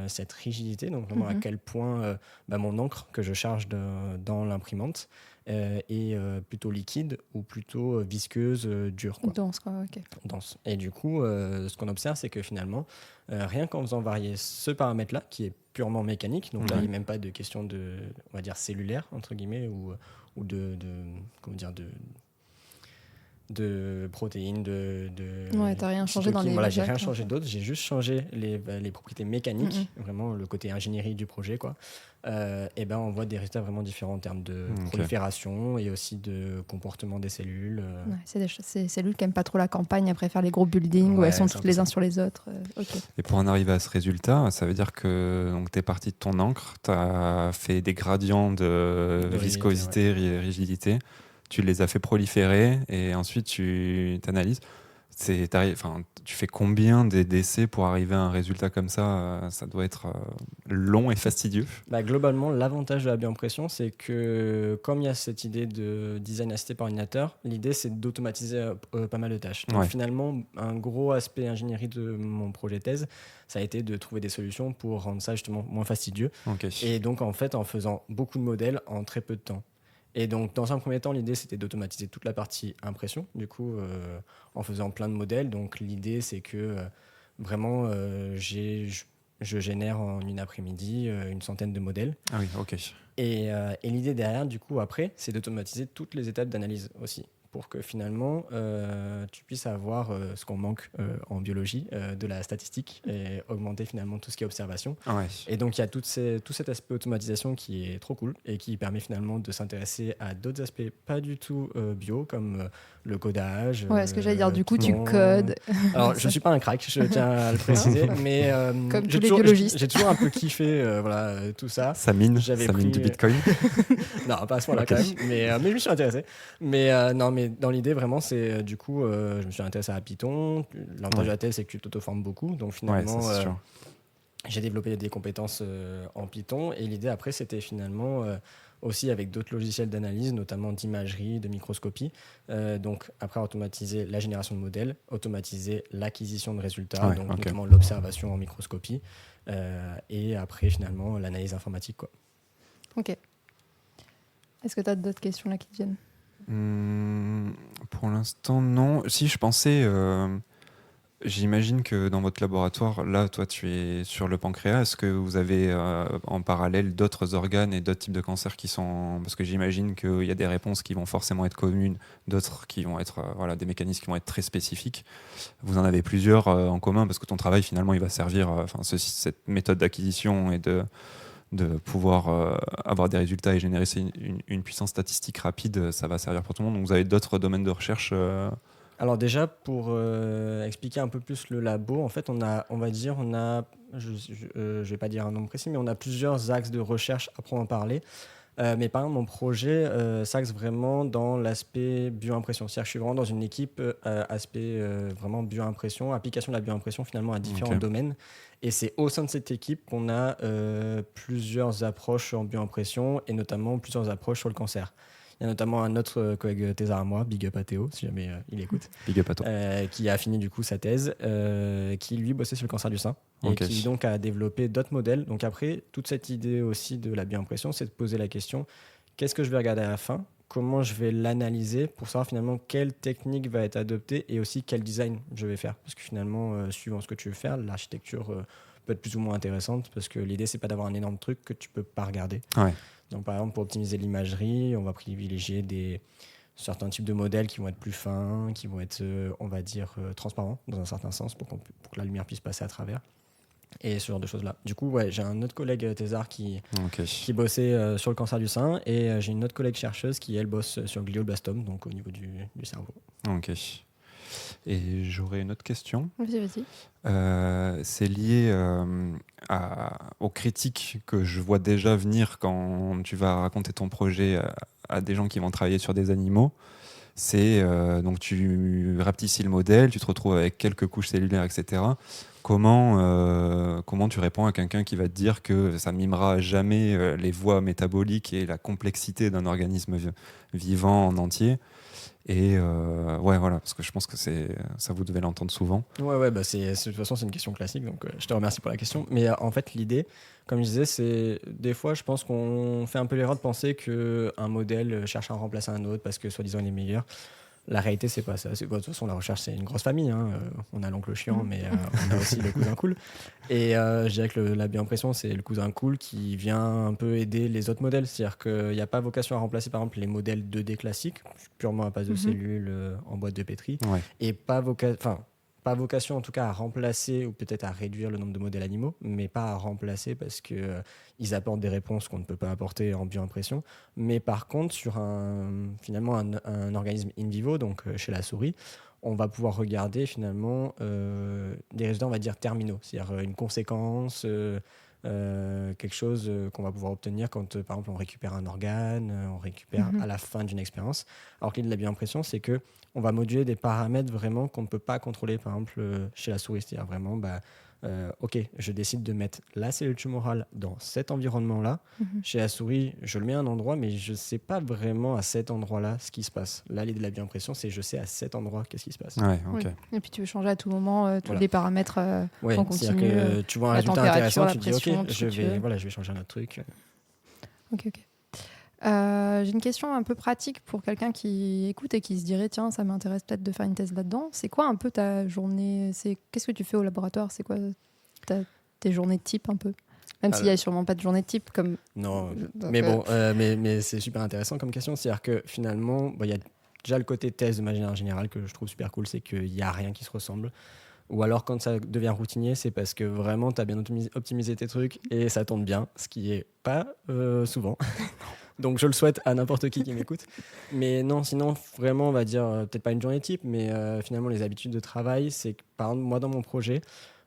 C: cette rigidité, donc vraiment à quel point mon encre que je charge dans l'imprimante est plutôt liquide ou plutôt visqueuse, dure, quoi,
A: Dense, quoi. Ok.
C: dense. Et du coup, ce qu'on observe, c'est que finalement, rien qu'en faisant varier ce paramètre-là, qui est purement mécanique, donc là, il n'y a même pas de question de, on va dire, cellulaire, entre guillemets, ou comment dire, de protéines,
A: Ouais, t'as rien changé dans les
C: Voilà, j'ai
A: résultats,
C: rien changé
A: en fait.
C: d'autre, j'ai juste changé les propriétés mécaniques, vraiment le côté ingénierie du projet, quoi. Et ben on voit des résultats vraiment différents en termes de prolifération et aussi de comportement des cellules.
A: Ouais, c'est ces cellules qui n'aiment pas trop la campagne, elles préfèrent les gros buildings où
C: Ouais,
A: elles sont
C: c'est un
A: toutes
C: peu
A: les uns
C: ça.
A: sur les autres. Ok.
B: Et pour en arriver à ce résultat, ça veut dire que tu es parti de ton encre, tu as fait des gradients de
C: rigidité,
B: viscosité, rigidité, tu les as fait proliférer et ensuite tu t'analyses. Tu fais combien d'essais pour arriver à un résultat comme ça? Ça doit être long et fastidieux.
C: Bah, globalement, l'avantage de la bioimpression, c'est que comme il y a cette idée de design assisté par ordinateur, l'idée c'est d'automatiser pas mal de tâches. Donc finalement, un gros aspect ingénierie de mon projet thèse, ça a été de trouver des solutions pour rendre ça justement moins fastidieux. Et donc en fait, en faisant beaucoup de modèles en très peu de temps. Et donc, dans un premier temps, l'idée, c'était d'automatiser toute la partie impression, du coup, en faisant plein de modèles. Donc, l'idée, c'est que vraiment, je génère en une après-midi une centaine de modèles.
B: Ah oui, ok.
C: Et l'idée derrière, du coup, après, c'est d'automatiser toutes les étapes d'analyse aussi, pour que finalement, tu puisses avoir ce qu'on manque en biologie, de la statistique, et augmenter finalement tout ce qui est observation.
B: Ouais.
C: Et donc, il y a tout cet aspect automatisation qui est trop cool et qui permet finalement de s'intéresser à d'autres aspects pas du tout bio, comme le codage.
A: Ouais, ce que j'allais dire, du coup, tu
C: Python.
A: codes.
C: Alors, je ne suis pas un crack, je tiens à le préciser, mais
A: Comme
C: j'ai
A: tous les
C: toujours-
A: biologistes.
C: j'ai toujours un peu kiffé tout ça.
B: Ça mine
C: J'avais
B: du
C: pris-
B: bitcoin.
C: Non, pas à ce point-là
B: Ok.
C: quand même, mais je me suis intéressé. Mais non, mais dans l'idée, vraiment, c'est du coup, je me suis intéressé à Python. L'avantage de la thèse, c'est que tu t'auto-formes beaucoup. Donc finalement,
B: ça, c'est sûr.
C: j'ai développé des compétences en Python. Et l'idée après, c'était finalement aussi avec d'autres logiciels d'analyse, notamment d'imagerie, de microscopie. Donc après, automatiser la génération de modèles, automatiser l'acquisition de résultats, donc notamment l'observation en microscopie. Et après, finalement, l'analyse informatique, quoi.
A: Ok. Est-ce que tu as d'autres questions là qui te viennent?
B: Pour l'instant, non. Si, je pensais... J'imagine que dans votre laboratoire, là, toi, tu es sur le pancréas. Est-ce que vous avez en parallèle d'autres organes et d'autres types de cancers qui sont... Parce que j'imagine qu'il y a des réponses qui vont forcément être communes, d'autres qui vont être des mécanismes qui vont être très spécifiques. Vous en avez plusieurs en commun parce que ton travail, finalement, il va servir... cette méthode d'acquisition et de pouvoir avoir des résultats et générer une puissance statistique rapide, ça va servir pour tout le monde. Donc vous avez d'autres domaines de recherche
C: Alors déjà, pour expliquer un peu plus le labo, en fait, on va dire, je vais pas dire un nombre précis, mais on a plusieurs axes de recherche à proprement parler. Mais par exemple, mon projet s'axe vraiment dans l'aspect bioimpression. C'est-à-dire que je suis vraiment dans une équipe aspect vraiment bioimpression, application de la bioimpression finalement à différents domaines. Et c'est au sein de cette équipe qu'on a plusieurs approches en bioimpression et notamment plusieurs approches sur le cancer. Il y a notamment un autre collègue thésard à moi, big up à Théo, si jamais il écoute,
B: big up à toi.
C: qui a fini du coup sa thèse, qui lui bossait sur le cancer du sein et qui donc a développé d'autres modèles. Donc après, toute cette idée aussi de la bioimpression, c'est de poser la question, qu'est-ce que je vais regarder à la fin ? Comment je vais l'analyser pour savoir finalement quelle technique va être adoptée et aussi quel design je vais faire. Parce que finalement, suivant ce que tu veux faire, l'architecture peut être plus ou moins intéressante parce que l'idée, c'est pas d'avoir un énorme truc que tu peux pas regarder.
B: Ouais.
C: Donc, par exemple, pour optimiser l'imagerie, on va privilégier certains types de modèles qui vont être plus fins, qui vont être, on va dire, transparents dans un certain sens pour que la lumière puisse passer à travers. Et ce genre de choses-là. Du coup, ouais, j'ai un autre collègue thésard qui bossait sur le cancer du sein et j'ai une autre collègue chercheuse qui, elle, bosse sur le glioblastome, donc au niveau du cerveau.
B: Ok. Et j'aurais une autre question.
A: Vas-y.
B: C'est lié aux critiques que je vois déjà venir quand tu vas raconter ton projet à des gens qui vont travailler sur des animaux. C'est donc tu rapetissis le modèle, tu te retrouves avec quelques couches cellulaires, etc. Comment tu réponds à quelqu'un qui va te dire que ça mimera jamais les voies métaboliques et la complexité d'un organisme vivant en entier? Et ouais, voilà, parce que je pense que ça, vous devez l'entendre souvent.
C: Ouais, bah de toute façon, c'est une question classique, donc je te remercie pour la question. Mais en fait, l'idée, comme je disais, c'est des fois, je pense qu'on fait un peu l'erreur de penser qu'un modèle cherche à remplacer un autre parce que soi-disant il est meilleur. La réalité, c'est pas ça. De toute façon, la recherche, c'est une grosse famille. Hein. On a l'oncle chiant, mais on a aussi le cousin cool. Et je dirais que la bioimpression, c'est le cousin cool qui vient un peu aider les autres modèles. C'est-à-dire qu'il n'y a pas vocation à remplacer, par exemple, les modèles 2D classiques, purement à base de cellules en boîte de pétri, et pas vocation en tout cas à remplacer ou peut-être à réduire le nombre de modèles animaux, mais pas à remplacer parce qu'ils apportent des réponses qu'on ne peut pas apporter en bioimpression. Mais par contre, sur finalement un organisme in vivo, donc chez la souris, on va pouvoir regarder finalement des résultats, on va dire, terminaux, c'est-à-dire une conséquence, quelque chose qu'on va pouvoir obtenir quand, par exemple, on récupère un organe, on récupère à la fin d'une expérience. Alors que l'idée de la bioimpression, c'est que on va moduler des paramètres vraiment qu'on ne peut pas contrôler, par exemple, chez la souris. C'est-à-dire vraiment, ok, je décide de mettre la cellule tumorale dans cet environnement-là. Chez la souris, je le mets à un endroit, mais je ne sais pas vraiment à cet endroit-là ce qui se passe. Là, l'idée de la bioimpression, c'est je sais à cet endroit qu'est-ce qui se passe.
B: Ouais, okay.
A: Oui. Et puis tu veux changer à tout moment tous les paramètres en continu.
C: C'est-à-dire que tu vois un résultat intéressant, tu te dis ok, je vais changer un autre truc.
A: Ok. J'ai une question un peu pratique pour quelqu'un qui écoute et qui se dirait tiens, ça m'intéresse peut-être de faire une thèse là-dedans. C'est quoi un peu ta journée ? Qu'est-ce que tu fais au laboratoire ? C'est quoi tes journées de type un peu ? Même s'il n'y a sûrement pas de journée de type comme.
C: Non, mais bon, mais c'est super intéressant comme question. C'est-à-dire que finalement, il y a déjà le côté thèse de manière générale que je trouve super cool, c'est qu'il n'y a rien qui se ressemble. Ou alors quand ça devient routinier, c'est parce que vraiment tu as bien optimisé tes trucs et ça tourne bien, ce qui n'est pas souvent. Donc je le souhaite à n'importe qui m'écoute. Mais non, sinon vraiment on va dire, peut-être pas une journée type, mais finalement les habitudes de travail, c'est que par exemple moi dans mon projet,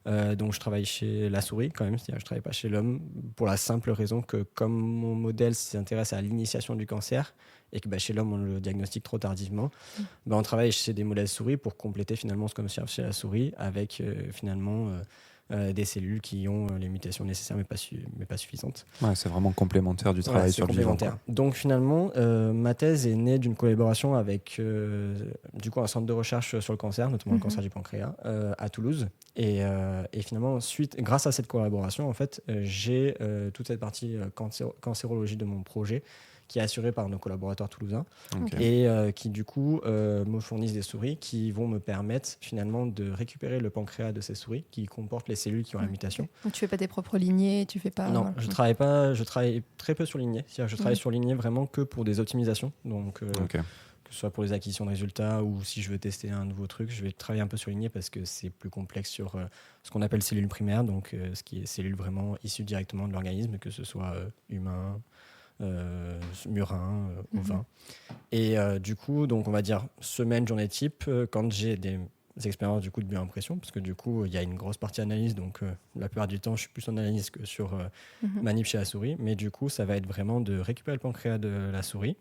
C: donc je travaille chez la souris quand même, c'est-à-dire je travaille pas chez l'homme pour la simple raison que comme mon modèle s'intéresse à l'initiation du cancer et que chez l'homme on le diagnostique trop tardivement, on travaille chez des modèles souris pour compléter finalement ce qu'on observe chez la souris avec finalement des cellules qui ont les mutations nécessaires mais pas suffisantes.
B: Ouais, c'est vraiment complémentaire du travail sur le vivant.
C: Donc finalement, ma thèse est née d'une collaboration avec du coup un centre de recherche sur le cancer, notamment le cancer du pancréas, à Toulouse. Et finalement, grâce à cette collaboration, en fait, j'ai toute cette partie cancérologie de mon projet qui est assurée par nos collaborateurs toulousains et qui du coup me fournissent des souris qui vont me permettre finalement de récupérer le pancréas de ces souris qui comportent les cellules qui ont la mutation.
A: Donc tu fais pas tes propres lignées, tu fais pas.
C: Non, je travaille très peu sur lignée. C'est-à-dire que je travaille sur lignée vraiment que pour des optimisations. Donc que ce soit pour les acquisitions de résultats ou si je veux tester un nouveau truc, je vais travailler un peu surligné parce que c'est plus complexe sur ce qu'on appelle cellules primaires, donc ce qui est cellules vraiment issues directement de l'organisme, que ce soit humain, murin, ovin. Et du coup, donc on va dire semaine, journée type, quand j'ai des expériences du coup de bioimpression, parce que du coup il y a une grosse partie analyse, donc la plupart du temps je suis plus en analyse que sur manip chez la souris, mais du coup ça va être vraiment de récupérer le pancréas de la souris,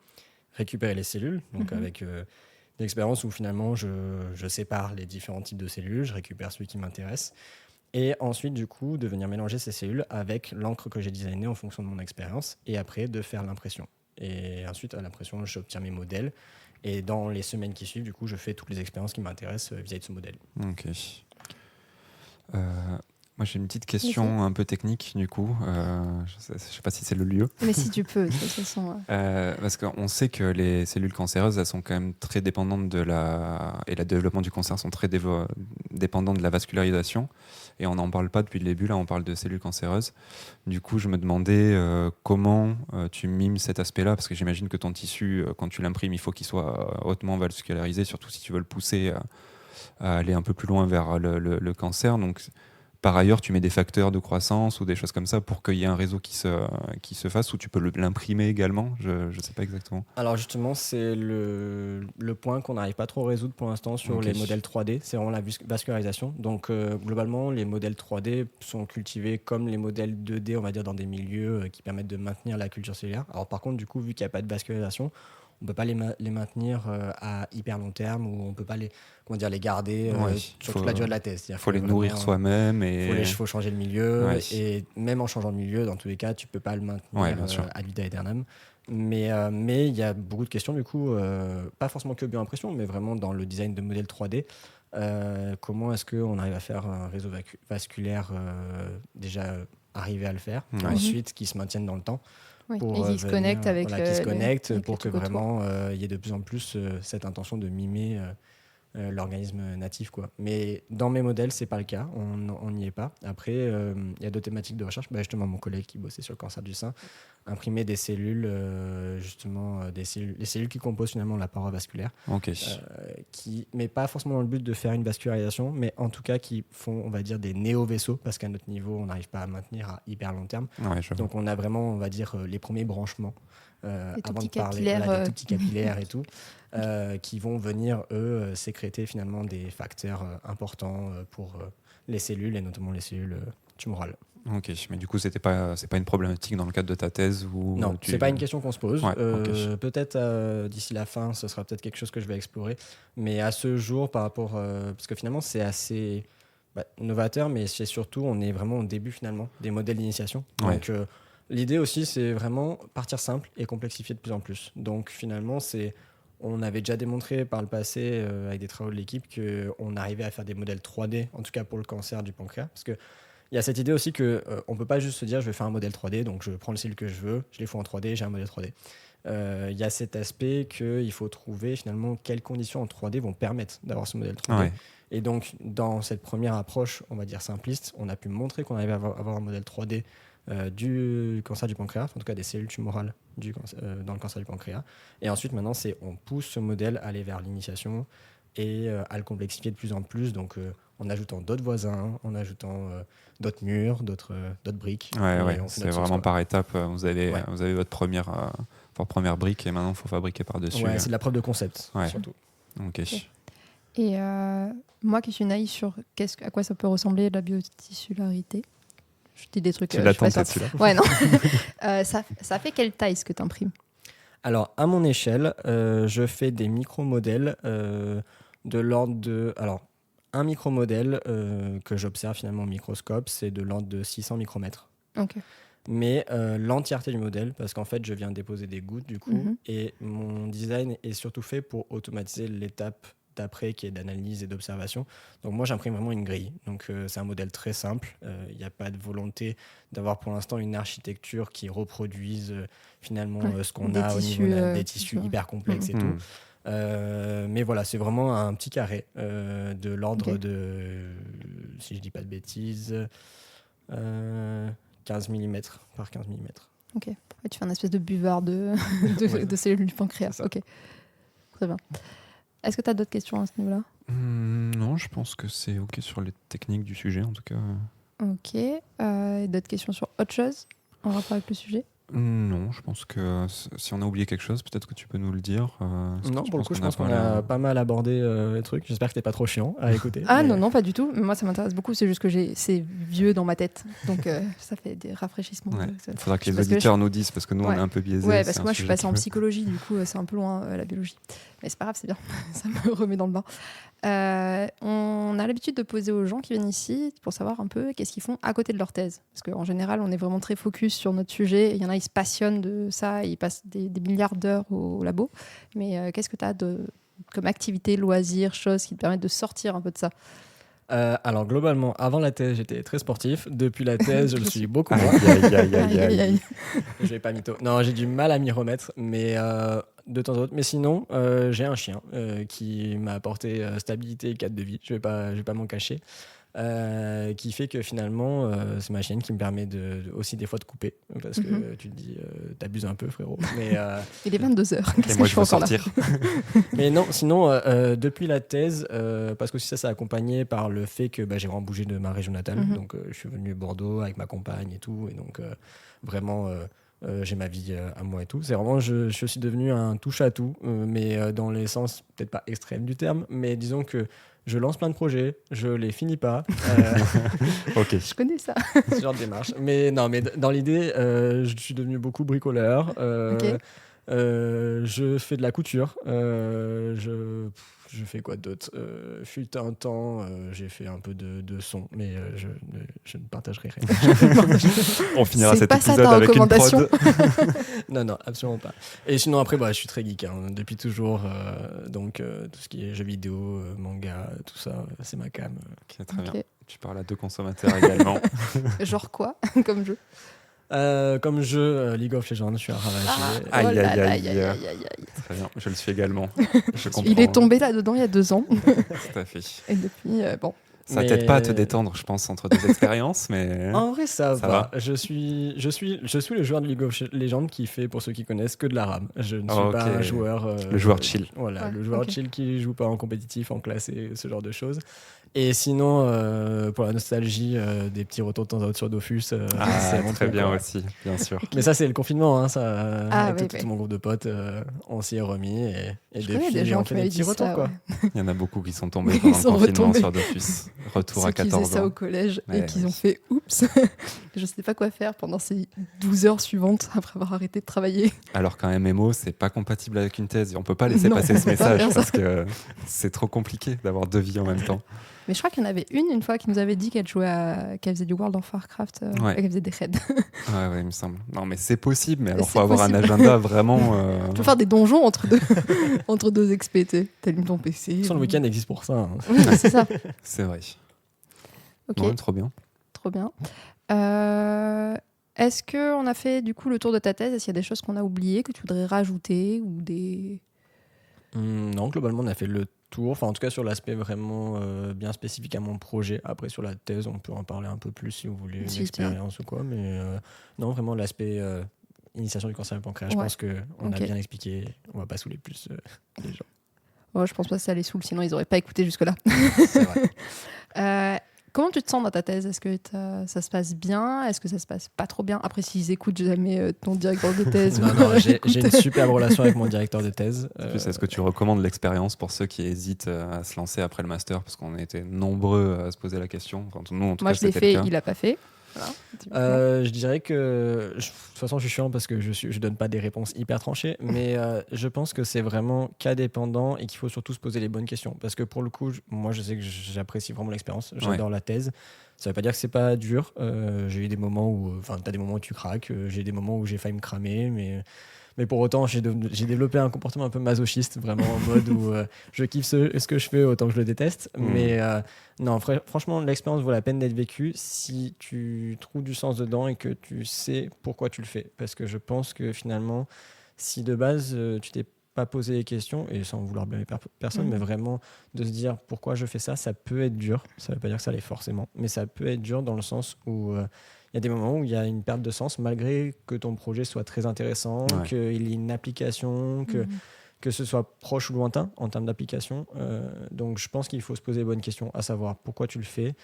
C: récupérer les cellules, donc avec des expériences où finalement je sépare les différents types de cellules, je récupère celui qui m'intéresse, et ensuite du coup de venir mélanger ces cellules avec l'encre que j'ai designée en fonction de mon expérience, et après de faire l'impression. Et ensuite à l'impression j'obtiens mes modèles. Et dans les semaines qui suivent, du coup, je fais toutes les expériences qui m'intéressent vis-à-vis de ce modèle.
B: Ok. Moi, j'ai une petite question un peu technique, du coup. Je ne sais pas si c'est le lieu.
A: Mais si tu peux, de toute façon.
B: Parce qu'on sait que les cellules cancéreuses, elles sont quand même très dépendantes et le développement du cancer sont très dépendants de la vascularisation. Et on n'en parle pas depuis le début, là, on parle de cellules cancéreuses. Du coup, je me demandais comment tu mimes cet aspect-là, parce que j'imagine que ton tissu, quand tu l'imprimes, il faut qu'il soit hautement vascularisé, surtout si tu veux le pousser à aller un peu plus loin vers le cancer. Donc, par ailleurs, tu mets des facteurs de croissance ou des choses comme ça pour qu'il y ait un réseau qui se fasse, ou tu peux l'imprimer également. Je ne sais pas exactement.
C: Alors justement, c'est le point qu'on n'arrive pas trop à résoudre pour l'instant sur les modèles 3D. C'est vraiment la vascularisation. Donc globalement, les modèles 3D sont cultivés comme les modèles 2D, on va dire, dans des milieux qui permettent de maintenir la culture cellulaire. Alors par contre, du coup, vu qu'il n'y a pas de vascularisation, on ne peut pas les maintenir à hyper long terme, ou on ne peut pas les garder sur toute la durée de la thèse.
B: Il faut les nourrir soi-même.
C: Il faut changer le milieu.
B: Ouais.
C: Et même en changeant de milieu, dans tous les cas, tu ne peux pas le maintenir ad vitam aeternam. Mais il y a beaucoup de questions, du coup, pas forcément que bioimpression, mais vraiment dans le design de modèles 3D. Comment est-ce qu'on arrive à faire un réseau vasculaire déjà arriver à le faire, ensuite qui se maintienne dans le temps.
A: Et qui se connecte avec
C: pour que vraiment il y ait de plus en plus cette intention de mimer l'organisme natif, quoi. Mais dans mes modèles, c'est pas le cas, on n'y est pas. Après, il y a d'autres thématiques de recherche. Justement, mon collègue qui bossait sur le cancer du sein imprimait des cellules, les cellules qui composent finalement la paroi vasculaire, mais pas forcément dans le but de faire une vascularisation, mais en tout cas qui font, on va dire, des néo-vaisseaux, parce qu'à notre niveau, on n'arrive pas à maintenir à hyper long terme. Donc on a vraiment, on va dire, les premiers branchements. Avant de parler des tout petits capillaires et tout, qui vont venir, eux, sécréter finalement des facteurs importants pour les cellules, et notamment les cellules tumorales.
B: Ok, mais du coup, c'est pas une problématique dans le cadre de ta thèse ou
C: non, c'est pas une question qu'on se pose. Peut-être d'ici la fin, ce sera peut-être quelque chose que je vais explorer. Mais à ce jour, par rapport, parce que finalement, c'est assez novateur, mais c'est surtout, on est vraiment au début finalement des modèles d'initiation. Donc l'idée aussi, c'est vraiment partir simple et complexifier de plus en plus. Donc finalement, on avait déjà démontré par le passé, avec des travaux de l'équipe, qu'on arrivait à faire des modèles 3D, en tout cas pour le cancer du pancréas. Parce qu'il y a cette idée aussi qu'on ne peut pas juste se dire je vais faire un modèle 3D, donc je prends les cellules que je veux, je les fous en 3D, j'ai un modèle 3D. Il y a cet aspect qu'il faut trouver finalement quelles conditions en 3D vont permettre d'avoir ce modèle 3D. Et donc, dans cette première approche, on va dire simpliste, on a pu montrer qu'on arrivait à avoir un modèle 3D du cancer du pancréas, en tout cas des cellules tumorales dans le cancer du pancréas. Et ensuite, maintenant, on pousse ce modèle à aller vers l'initiation et à le complexifier de plus en plus, donc en ajoutant d'autres voisins, en ajoutant d'autres murs, d'autres briques.
B: C'est vraiment par étapes. Vous avez votre première brique et maintenant, il faut fabriquer par-dessus.
C: C'est de la preuve de concept, surtout.
B: Ok.
A: Et moi qui suis naïve sur à quoi ça peut ressembler la biotissularité, je dis des trucs.
B: Tu l'attends peut-être celui-là.
A: Ouais, non. Ça fait quelle taille ce que tu imprimes ?
C: Alors, à mon échelle, je fais des micro-modèles de l'ordre de... Alors, un micro-modèle que j'observe finalement au microscope, c'est de l'ordre de 600 micromètres.
A: Ok.
C: Mais l'entièreté du modèle, parce qu'en fait, je viens déposer des gouttes, du coup, et mon design est surtout fait pour automatiser l'étape d'après, qui est d'analyse et d'observation. Donc moi, j'imprime vraiment une grille. Donc c'est un modèle très simple. Il n'y a pas de volonté d'avoir pour l'instant une architecture qui reproduise finalement ce qu'on a au niveau des tissus hyper complexes et tout. Mais voilà, c'est vraiment un petit carré de l'ordre de, si je dis pas de bêtises, 15 mm par 15 mm.
A: Ok. Tu fais un espèce de buvard de cellules du pancréas. Ok. Très bien. Est-ce que tu as d'autres questions à ce niveau-là?
B: Non, je pense que c'est OK sur les techniques du sujet, en tout cas.
A: Ok. Et d'autres questions sur autre chose en rapport avec le sujet?
B: Non, je pense que si on a oublié quelque chose, peut-être que tu peux nous le dire. Est-ce que
C: Non,
B: tu
C: pour le
B: penses
C: coup, je
B: qu'on a
C: pense qu'on
B: parlé
C: a pas mal abordé les trucs. J'espère que t'es pas trop chiant à écouter.
A: Ah
C: mais-
A: non, non, pas du tout. Moi, ça m'intéresse beaucoup. C'est juste que c'est vieux dans ma tête. Donc, ça fait des rafraîchissements.
B: Ouais.
A: Ça-
B: Il faudra que les
A: parce que
B: auditeurs nous disent, parce que nous, on
A: Ouais.
B: est un peu biaisés.
A: Ouais,
B: c'est
A: parce que
B: un
A: moi, je suis
B: sujet
A: passée en
B: qui-
A: psychologie. Du coup, c'est un peu loin, la biologie. Mais c'est pas grave, c'est bien. Ça me remet dans le bain. On a l'habitude de poser aux gens qui viennent ici pour savoir un peu qu'est-ce qu'ils font à côté de leur thèse. Parce qu'en général, on est vraiment très focus sur notre sujet. Il y en a, ils se passionnent de ça. Ils passent des milliards d'heures au labo. Mais qu'est-ce que tu as comme activité, loisirs, choses qui te permettent de sortir un peu de ça?
C: Alors globalement, avant la thèse, j'étais très sportif. Depuis la thèse, je le suis beaucoup moins.
B: Aïe, aïe, aïe,
A: Aïe,
B: aïe,
A: aïe,
B: aïe.
A: aïe.
C: Je vais pas mytho. Non, j'ai du mal à m'y remettre, mais de temps en temps. Mais sinon, j'ai un chien qui m'a apporté stabilité et cadre de vie. Je vais pas m'en cacher. Qui fait que finalement, c'est ma chienne qui me permet aussi des fois de couper. Parce que tu te dis, t'abuses un peu, frérot. Mais,
A: Il est 22h.
B: Et
A: Qu'est-ce
B: moi,
A: que
B: je veux
A: fais encore là?
B: sortir.
C: mais non, sinon, depuis la thèse, parce que aussi ça s'est accompagné par le fait que j'ai vraiment bougé de ma région natale.
A: Mhm.
C: Donc, je suis venu à Bordeaux avec ma compagne et tout. Et donc, vraiment, j'ai ma vie à moi et tout. C'est vraiment, je suis devenu un touche-à-tout, mais dans les sens peut-être pas extrêmes du terme. Mais disons que je lance plein de projets, je les finis pas.
B: OK.
A: Je connais ça.
C: Ce genre de démarche. Mais non, mais dans l'idée, je suis devenu beaucoup bricoleur.
A: Ok.
C: Je fais de la couture. Je fais quoi d'autre? Fut un temps, j'ai fait un peu de son, mais je ne partagerai rien.
B: On finira
A: C'est
B: cet
A: pas ça
B: épisode
A: ta
B: avec une
A: recommandation.
B: prod.
C: Non, non, absolument pas. Et sinon, après, je suis très geek depuis toujours. Donc, tout ce qui est jeux vidéo, manga, tout ça, c'est ma cam.
B: OK, très
A: Ok.
B: bien. Tu parles à deux consommateurs également.
A: Genre quoi comme jeu?
C: Comme jeu, League of Legends, je suis un ravagé.
B: Aïe,
A: oh là
B: aïe,
A: là,
B: aïe.
A: aïe, aïe, aïe, aïe.
B: Très bien, je le suis également. Je comprends.
A: Il est tombé là-dedans il y a 2 ans.
B: Tout à fait.
A: Et depuis, bon.
B: Ça
C: Mais-
B: t'aide pas à te détendre, je pense, entre deux expériences, mais
C: En vrai, ça
B: Ça
C: va. Je suis le joueur de League of Legends qui fait, pour ceux qui connaissent, que de la rame. Je ne suis
B: Ok.
C: pas un joueur.
B: Le joueur chill.
C: Voilà,
A: Ouais,
C: le joueur
A: ok.
C: chill qui joue pas en compétitif, en classe et ce genre de choses. Et sinon, pour la nostalgie, des petits retours de temps à autre sur Dofus, c'est
B: ah,
C: mon
B: très
C: truc,
B: bien
C: quoi.
B: aussi, bien sûr.
C: Mais ça, c'est le confinement, hein, ça,
A: Ah,
C: avec
A: oui,
C: tout
A: oui.
C: mon groupe de potes, on s'y est remis et
A: Je connais
C: depuis,
A: des gens
C: on
A: qui
C: fait des
A: m'avaient
C: petits
A: dit
C: retours,
A: ça.
C: quoi.
A: Ouais.
B: Il y en a beaucoup qui sont tombés
A: Ils
B: pendant le
A: sont
B: confinement
A: retombés.
B: sur Dofus. Retour
A: Ceux
B: à
A: qui faisaient
B: 14
A: ça au
B: ans.
A: collège et
B: Ouais,
A: qu'ils
B: ouais.
A: ont fait oups, je sais pas quoi faire pendant ces 12 heures suivantes après avoir arrêté de travailler.
B: Alors qu'un MMO, c'est pas compatible avec une thèse. On peut pas laisser
A: Non,
B: passer ce
A: on peut pas
B: message
A: faire ça.
B: parce que c'est trop compliqué d'avoir deux vies en même temps.
A: Mais je crois qu'il y en avait une fois qui nous avait dit qu'elle faisait du World of Warcraft,
B: Ouais.
A: et qu'elle faisait des raids.
B: Ouais, ouais, il me semble. Non, mais c'est possible, mais alors
A: C'est
B: faut avoir un
A: possible.
B: agenda vraiment.
A: Tu peux faire des donjons entre deux XP, t'allumes ton PC.
C: Sur le week-end existe pour ça. Hein.
A: Oui, c'est ça.
B: C'est vrai.
A: Ok,
B: Ouais, trop bien.
A: trop bien. Est-ce qu'on a fait du coup le tour de ta thèse? Est-ce qu'il y a des choses qu'on a oubliées que tu voudrais rajouter ou des...
C: Non, globalement, on a fait le tour. Enfin, en tout cas, sur l'aspect vraiment bien spécifique à mon projet. Après, sur la thèse, on peut en parler un peu plus si vous voulez une
A: Si,
C: expérience ou quoi. Mais non, vraiment, l'aspect initiation du cancer du pancréas, je
A: Ouais.
C: pense qu'on
A: Ok.
C: a bien expliqué. On va pas saouler plus les gens.
A: Oh, je pense pas que ça les saoule, sinon ils auraient pas écouté jusque-là.
C: C'est vrai.
A: Comment tu te sens dans ta thèse? Est-ce que ça se passe bien? Est-ce que ça se passe pas trop bien? Après, s'ils écoutent jamais ton directeur de thèse.
C: Non,
A: ou-
C: non, j'ai
A: écoute.
C: une superbe relation avec mon directeur de thèse.
B: En plus, est-ce que tu recommandes l'expérience pour ceux qui hésitent à se lancer après le master? Parce qu'on a été nombreux à se poser la question. Enfin, nous, en tout
A: Moi,
B: cas,
A: je l'ai
B: c'était
A: fait,
B: le cas.
A: il a pas fait. Voilà, typiquement.
C: Je dirais que de toute façon je suis chiant parce que je donne pas des réponses hyper tranchées, mais je pense que c'est vraiment cas dépendant et qu'il faut surtout se poser les bonnes questions parce que pour le coup moi je sais que j'apprécie vraiment l'expérience, j'adore la thèse. Ça veut pas dire que c'est pas dur. J'ai eu des moments où t'as des moments où tu craques, j'ai des moments où j'ai failli me cramer, mais pour autant, j'ai développé un comportement un peu masochiste, vraiment en mode où je kiffe ce que je fais autant que je le déteste. Mais non, franchement, l'expérience vaut la peine d'être vécue si tu trouves du sens dedans et que tu sais pourquoi tu le fais. Parce que je pense que finalement, si de base, tu t'es pas posé les questions, et sans vouloir blâmer personne, mais vraiment de se dire pourquoi je fais ça, ça peut être dur. Ça veut pas dire que ça l'est forcément, mais ça peut être dur dans le sens où... il y a des moments où il y a une perte de sens malgré que ton projet soit très intéressant,
B: Ouais.
C: qu'il y ait une application, que que ce soit proche ou lointain en termes d'application. Donc je pense qu'il faut se poser les bonnes questions, à savoir pourquoi tu le fais,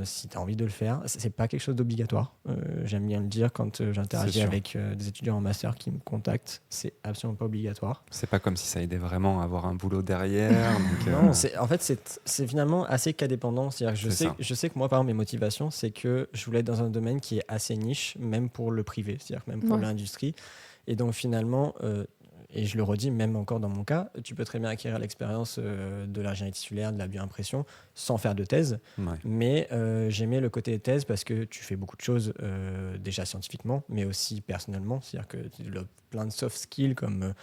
C: si tu as envie de le faire. C'est pas quelque chose d'obligatoire. J'aime bien le dire quand j'interagis avec des étudiants en master qui me contactent. C'est absolument pas obligatoire.
B: C'est pas comme si ça aidait vraiment à avoir un boulot derrière. Donc,
C: non, en fait, c'est finalement assez cas dépendant. C'est-à-dire que je sais que moi, par exemple, mes motivations, c'est que je voulais être dans un domaine qui est assez niche, même pour le privé, c'est-à-dire même pour l'industrie. Et donc finalement, et je le redis, même encore dans mon cas, tu peux très bien acquérir l'expérience de l'ingénierie tissulaire, de la bioimpression, sans faire de thèse. Ouais. Mais j'aimais le côté thèse parce que tu fais beaucoup de choses déjà scientifiquement, mais aussi personnellement. C'est-à-dire que tu développes plein de soft skills comme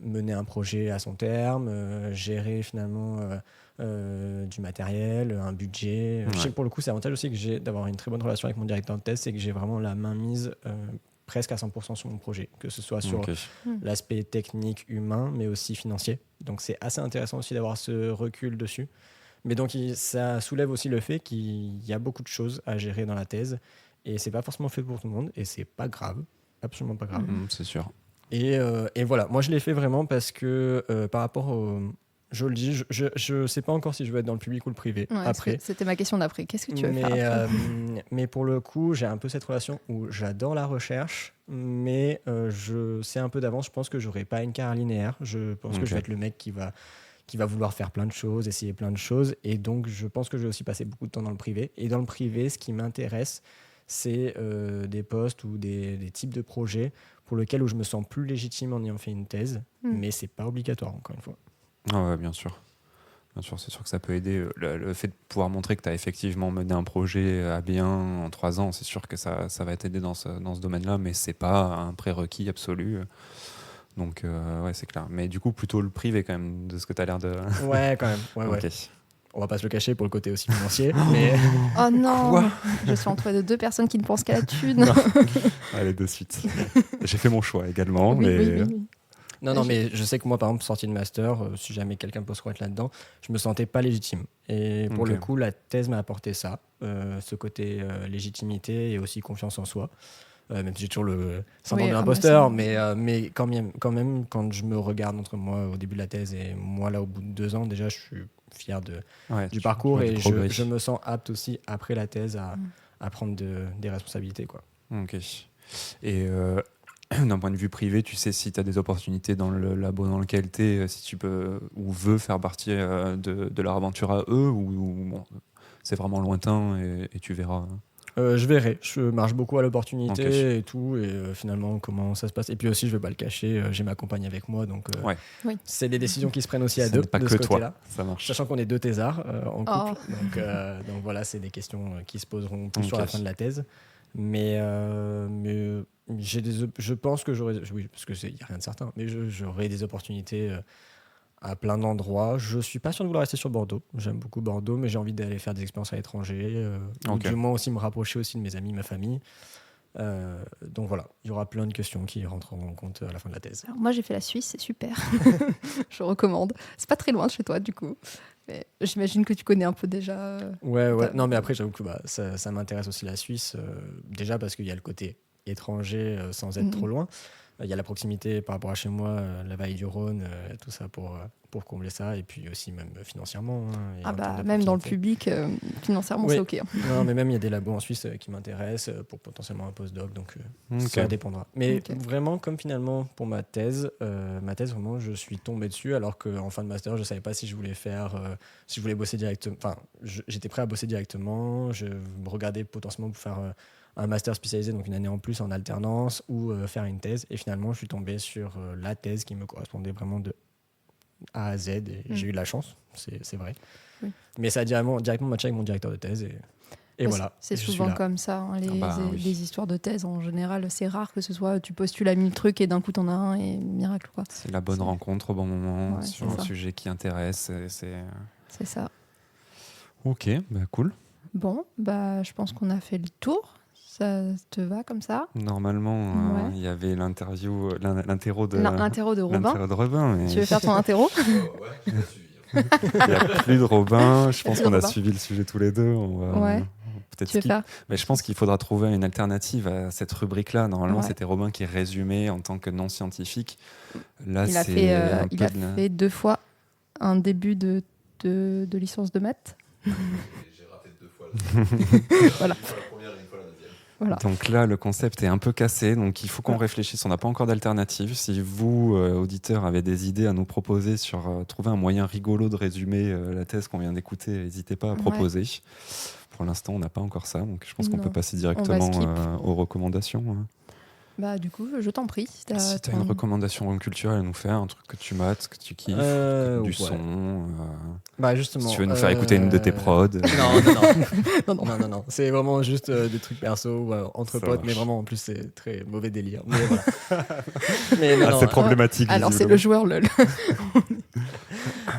C: mener un projet à son terme, gérer finalement du matériel, un budget. Je sais que pour le coup, c'est l'avantage aussi que j'ai d'avoir une très bonne relation avec mon directeur de thèse, c'est que j'ai vraiment la main mise presque à 100% sur mon projet, que ce soit sur l'aspect technique, humain, mais aussi financier. Donc c'est assez intéressant aussi d'avoir ce recul dessus. Mais donc ça soulève aussi le fait qu'il y a beaucoup de choses à gérer dans la thèse, et c'est pas forcément fait pour tout le monde, et c'est pas grave, absolument pas grave.
B: C'est sûr.
C: Et voilà, moi je l'ai fait vraiment parce que par rapport au... Je le dis, je sais pas encore si je veux être dans le public ou le privé après.
A: C'était ma question d'après. Qu'est-ce que tu veux faire après
C: mais pour le coup, j'ai un peu cette relation où j'adore la recherche, mais je sais un peu d'avance, je pense que j'aurai pas une carrière linéaire. Je pense que je vais être le mec qui va vouloir faire plein de choses, essayer plein de choses. Et donc, je pense que je vais aussi passer beaucoup de temps dans le privé. Et dans le privé, ce qui m'intéresse, c'est des postes ou des types de projets pour lesquels où je me sens plus légitime en ayant fait une thèse, mais c'est pas obligatoire, encore une fois.
B: Ah ouais, bien sûr. Bien sûr, c'est sûr que ça peut aider. Le fait de pouvoir montrer que tu as effectivement mené un projet à bien en 3 ans, c'est sûr que ça va t'aider dans ce domaine-là, mais c'est pas un prérequis absolu. Donc, ouais, c'est clair. Mais du coup, plutôt le privé quand même, de ce que tu as l'air de...
C: Ouais, quand même. Ouais, okay. On va pas se le cacher pour le côté aussi financier. Mais...
A: Oh non. Quoi, je suis entourée de 2 personnes qui ne pensent qu'à la thune.
B: Allez, de suite. J'ai fait mon choix également. Oui.
C: Non, mais je sais que moi, par exemple, sorti de master, si jamais quelqu'un peut se remettre là-dedans, je me sentais pas légitime. Et pour le coup, la thèse m'a apporté ça, ce côté légitimité et aussi confiance en soi. Même si j'ai toujours le syndrome de l'imposteur, mais quand même, quand je me regarde entre moi au début de la thèse et moi là au bout de 2 ans, déjà, je suis fier du parcours et je me sens apte aussi après la thèse à prendre des responsabilités, quoi.
B: Ok. Et d'un point de vue privé, tu sais si tu as des opportunités dans le labo dans lequel tu es, si tu peux ou veux faire partie de leur aventure à eux, ou bon, c'est vraiment lointain et tu verras.
C: Je verrai. Je marche beaucoup à l'opportunité et tout, et finalement comment ça se passe. Et puis aussi, je vais pas le cacher, j'ai ma compagne avec moi, donc c'est des décisions qui se prennent aussi à deux
B: pas
C: de
B: que
C: ce côté-là.
B: Toi. Ça marche.
C: Sachant qu'on est 2 thésards en couple, donc voilà, c'est des questions qui se poseront plus sur la fin de la thèse. Mais je pense que j'aurai, oui, parce que y a rien de certain, mais j'aurai des opportunités à plein d'endroits. Je suis pas sûr de vouloir rester sur Bordeaux. J'aime beaucoup Bordeaux, mais j'ai envie d'aller faire des expériences à l'étranger, ou du moins aussi me rapprocher aussi de mes amis, ma famille. Donc voilà, il y aura plein de questions qui rentreront en compte à la fin de la thèse.
A: Alors moi j'ai fait la Suisse, c'est super. Je recommande. C'est pas très loin de chez toi du coup. Mais j'imagine que tu connais un peu déjà.
C: Ouais. Non, mais après j'avoue que ça m'intéresse aussi la Suisse, déjà parce qu'il y a le côté étranger sans être trop loin. Il y a la proximité par rapport à chez moi, la vallée du Rhône, tout ça pour combler ça, et puis aussi même financièrement.
A: Même dans le public, financièrement, c'est OK. Hein.
C: Non, mais même il y a des labos en Suisse qui m'intéressent pour potentiellement un postdoc, donc ça dépendra. Mais vraiment, comme finalement pour ma thèse, vraiment, je suis tombé dessus, alors qu'en fin de master, je ne savais pas si je voulais si je voulais bosser directement. Enfin, j'étais prêt à bosser directement, je me regardais potentiellement pour faire un master spécialisé, donc une année en plus en alternance, ou faire une thèse. Et finalement, je suis tombé sur la thèse qui me correspondait vraiment de A à Z. Et j'ai eu de la chance, c'est vrai. Oui. Mais ça a directement matché avec mon directeur de thèse. Et voilà.
A: C'est souvent comme ça. Hein, les histoires de thèse, en général, c'est rare que ce soit tu postules à 1000 trucs et d'un coup, t'en as un et miracle, quoi.
B: C'est la bonne rencontre au bon moment sur un sujet qui intéresse.
A: C'est ça.
B: Ok, cool.
A: Bon, je pense qu'on a fait le tour. Ça te va comme ça ?
B: Normalement, il y avait l'interro de
A: Robin.
B: Mais...
A: Tu veux faire ton interro ?
B: Il n'y a plus de Robin. Je pense qu'on a suivi le sujet tous les deux. peut-être
A: Tu veux faire
B: mais je pense qu'il faudra trouver une alternative à cette rubrique-là. Normalement,
A: Ouais.
B: c'était Robin qui résumait en tant que non scientifique. Là,
A: Il a
B: c'est
A: fait,
B: un
A: il
B: peu
A: a
B: de la-
A: fait 2 fois un début de licence de maths.
D: J'ai raté 2 fois. Voilà. Une fois la première et une fois la deuxième.
A: Voilà.
B: Donc là, le concept est un peu cassé, donc il faut qu'on réfléchisse. On n'a pas encore d'alternative. Si vous, auditeurs, avez des idées à nous proposer sur trouver un moyen rigolo de résumer la thèse qu'on vient d'écouter, n'hésitez pas à proposer. Pour l'instant, on n'a pas encore ça, donc je pense qu'on
A: Non.
B: peut passer
A: On
B: directement
A: va skip.
B: aux recommandations. Hein.
A: Bah, du coup, je t'en prie.
B: Si tu as une recommandation culturelle à nous faire, un truc que tu mates, que tu kiffes, du
C: Ouais.
B: son,
C: Bah justement.
B: si tu veux nous faire écouter une de tes prods.
C: Non. C'est vraiment juste des trucs perso ou entre
B: Ça
C: potes,
B: marche.
C: mais vraiment en plus c'est très mauvais délire. Mais voilà. Mais non,
B: C'est problématique.
A: Alors, c'est le joueur LOL.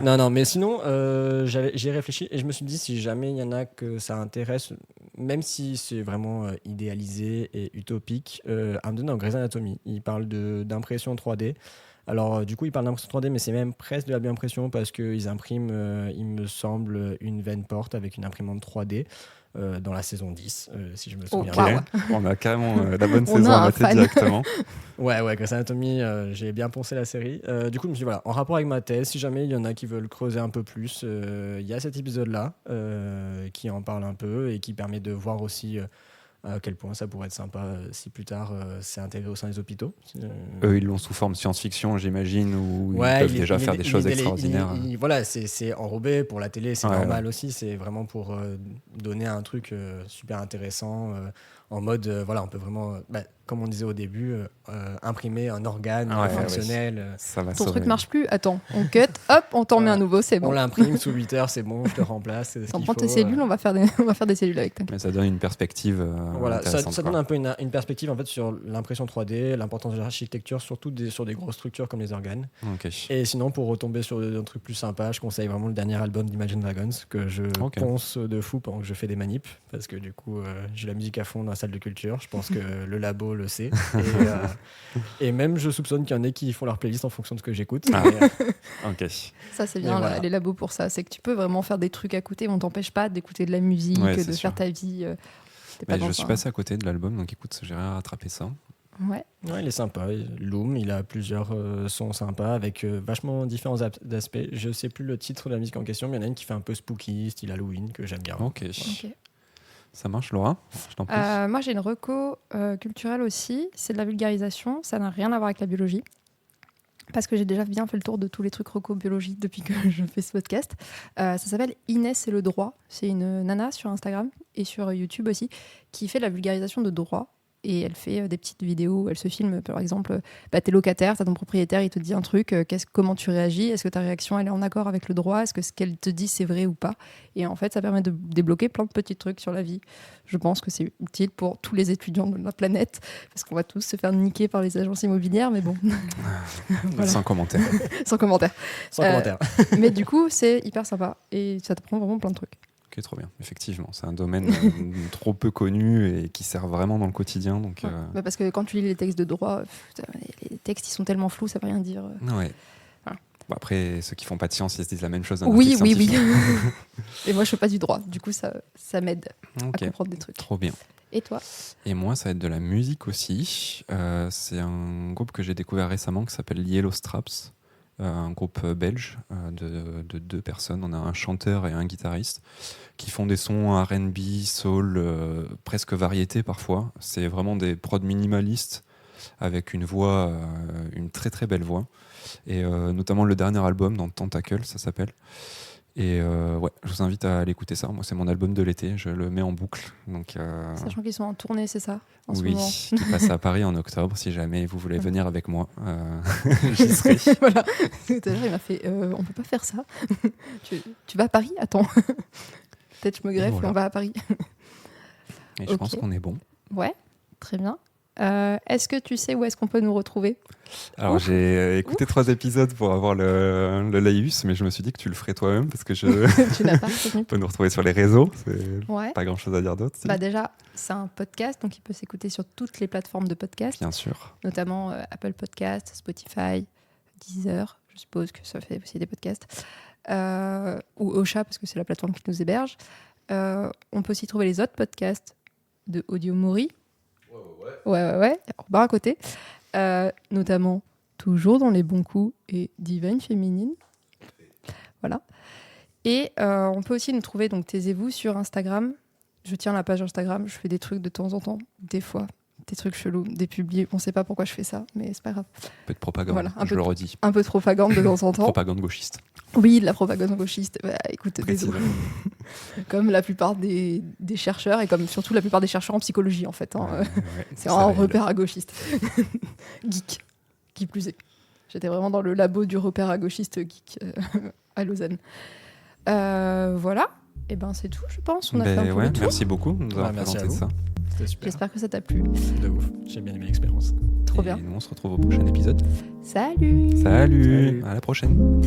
C: Non, mais sinon, j'y ai réfléchi et je me suis dit si jamais il y en a que ça intéresse, même si c'est vraiment idéalisé et utopique, à me donner en Grey's Anatomy. Il parle d'impression 3D. Alors, du coup, il parle d'impression 3D, mais c'est même presque de la bioimpression parce qu'ils impriment, il me semble, une veine porte avec une imprimante 3D dans la saison 10, si je me souviens
B: Ok.
C: bien.
B: On a carrément la bonne
A: On
B: saison
A: a
B: à
A: un
B: mater
A: fan.
B: directement.
C: Ouais, Grey's Anatomy, j'ai bien poncé la série. Du coup, je me suis dit, voilà, en rapport avec ma thèse, si jamais il y en a qui veulent creuser un peu plus, il y a cet épisode-là qui en parle un peu et qui permet de voir aussi à quel point ça pourrait être sympa si plus tard c'est intégré au sein des hôpitaux.
B: Eux, ils l'ont sous forme science-fiction, j'imagine, où ils
C: Ouais,
B: peuvent déjà faire des choses extraordinaires.
C: Voilà, c'est enrobé pour la télé, c'est
B: Ouais,
C: normal aussi. C'est vraiment pour donner un truc super intéressant en mode, voilà, on peut vraiment, comme on disait au début, imprimer un organe
B: Ouais,
C: fonctionnel.
B: Ça va
A: Ton
B: sauver.
A: truc marche plus. Attends, on cut, hop, on t'en met un nouveau, c'est
C: On
A: bon.
C: l'imprime sous 8 heures, c'est bon, je te remplace. C'est ce
A: T'en
C: qu'il
A: prends tes
C: faut,
A: cellules, on va faire des cellules avec. T'inquiète.
B: Mais ça donne une perspective
C: Voilà, ça
B: intéressante.
C: donne
B: quoi.
C: un peu une perspective en fait sur l'impression 3D, l'importance de l'architecture, surtout sur des grosses structures comme les organes.
B: Ok.
C: Et sinon, pour retomber sur un truc plus sympa, je conseille vraiment le dernier album d'Imagine Dragons que je
B: Ok.
C: ponce de fou pendant que je fais des manips parce que du coup, j'ai la musique à fond dans la salle de culture. Je pense que le labo le sait. Et même, je soupçonne qu'il y en a qui font leur playlist en fonction de ce que j'écoute.
B: Ah.
C: Mais,
B: Ok.
A: Ça, c'est
C: Mais
A: bien,
C: voilà.
A: les labos pour ça. C'est que tu peux vraiment faire des trucs à côté. On t'empêche pas d'écouter de la musique,
B: Ouais,
A: de
B: c'est sûr.
A: faire ta vie. T'es pas
B: Mais
A: dans
B: je suis
A: un-
B: passé à côté de l'album, donc écoute, j'irai rattraper ça.
A: Ouais.
C: ouais, il est sympa. Loom, il a plusieurs sons sympas avec vachement différents aspects. Je sais plus le titre de la musique en question, mais il y en a une qui fait un peu spooky, style Halloween, que j'aime bien.
B: Ok.
A: Ok.
B: Ça marche, Laura? Je t'en prie.
A: Moi, j'ai une reco culturelle aussi. C'est de la vulgarisation. Ça n'a rien à voir avec la biologie. Parce que j'ai déjà bien fait le tour de tous les trucs reco biologie depuis que je fais ce podcast. Ça s'appelle Inès et le droit. C'est une nana sur Instagram et sur YouTube aussi qui fait de la vulgarisation de droit. Et elle fait des petites vidéos où elle se filme, par exemple, t'es locataire, t'as ton propriétaire, il te dit un truc, comment tu réagis? Est-ce que ta réaction elle est en accord avec le droit? Est-ce que ce qu'elle te dit c'est vrai ou pas? Et en fait, ça permet de débloquer plein de petits trucs sur la vie. Je pense que c'est utile pour tous les étudiants de la planète, parce qu'on va tous se faire niquer par les agences immobilières, mais bon, voilà.
B: Sans commentaire.
A: sans commentaire.
C: Sans commentaire.
A: Mais du coup, c'est hyper sympa et ça t'apprend vraiment plein de trucs.
B: Ok, trop bien. Effectivement, c'est un domaine trop peu connu et qui sert vraiment dans le quotidien. Donc,
A: Ouais. Parce que quand tu lis les textes de droit, les textes ils sont tellement flous, ça veut rien dire.
B: ouais.
A: Voilà.
B: Bon, après, ceux qui font pas de science, ils se disent la même chose d'un
A: Oui,
B: article
A: oui, oui.
B: scientifique.
A: Et moi, je fais pas du droit. Du coup, ça m'aide à
B: Ok,
A: comprendre des trucs.
B: trop bien.
A: Et toi?
B: Et moi, ça va être de la musique aussi. C'est un groupe que j'ai découvert récemment qui s'appelle Yellow Straps. Un groupe belge de 2 personnes. On a un chanteur et un guitariste qui font des sons R&B, soul, presque variété parfois. C'est vraiment des prods minimalistes avec une voix, une très très belle voix. Et notamment le dernier album dans Tentacle, ça s'appelle. Et ouais, je vous invite à aller écouter ça. Moi, c'est mon album de l'été. Je le mets en boucle. Donc,
A: Sachant qu'ils sont en tournée, c'est ça, en ce
B: oui,
A: moment.
B: qui passe à Paris en octobre. Si jamais vous voulez venir avec moi, j'y serai.
A: Voilà. Tout à l'heure, il m'a fait on peut pas faire ça. tu vas à Paris? Attends. Peut-être je me greffe
B: Voilà.
A: et on va à Paris.
B: Et je
A: Ok.
B: pense qu'on est bon.
A: Ouais, très bien. Est-ce que tu sais où est-ce qu'on peut nous retrouver?
B: Alors, j'ai écouté 3 épisodes pour avoir le laïus, mais je me suis dit que tu le ferais toi-même parce que je
A: Tu n'as pas retenu?
B: peux nous retrouver sur les réseaux. C'est
A: Ouais.
B: pas grand-chose à dire d'autre. si.
A: Bah déjà, c'est un podcast, donc il peut s'écouter sur toutes les plateformes de podcast,
B: Bien sûr.
A: notamment Apple Podcast, Spotify, Deezer, je suppose que ça fait aussi des podcasts, ou Ocha, parce que c'est la plateforme qui nous héberge. On peut aussi trouver les autres podcasts de Audio Mori.
D: Ouais.
A: Ouais, barre à côté. Notamment Toujours dans les bons coups et Divine Féminine. Voilà. Et on peut aussi nous trouver, donc taisez-vous, sur Instagram. Je tiens la page Instagram, je fais des trucs de temps en temps, des fois, des trucs chelous, des publiés. On sait pas pourquoi je fais ça, mais c'est pas grave.
B: Un peu de propagande,
A: Voilà,
B: je le redis.
A: Un peu de propagande de temps en temps.
B: Propagande gauchiste.
A: Oui, de la propagande gauchiste. Bah, écoute,
B: Précise.
A: désolé. Comme la plupart des chercheurs, et comme surtout la plupart des chercheurs en psychologie, en fait. Hein. C'est un repère à gauchiste. Geek, qui plus est. J'étais vraiment dans le labo du repère à gauchiste geek à Lausanne. Voilà. Et ben c'est tout, je pense. On a fait un peu le tour.
B: Merci beaucoup de nous avoir
C: Merci à
B: présenté
C: vous.
B: ça.
C: C'était super.
A: J'espère que ça t'a plu.
C: De ouf. J'ai bien aimé l'expérience.
A: Trop
B: Et
A: bien.
B: nous, on se retrouve au prochain épisode.
A: Salut.
B: Salut. À la prochaine.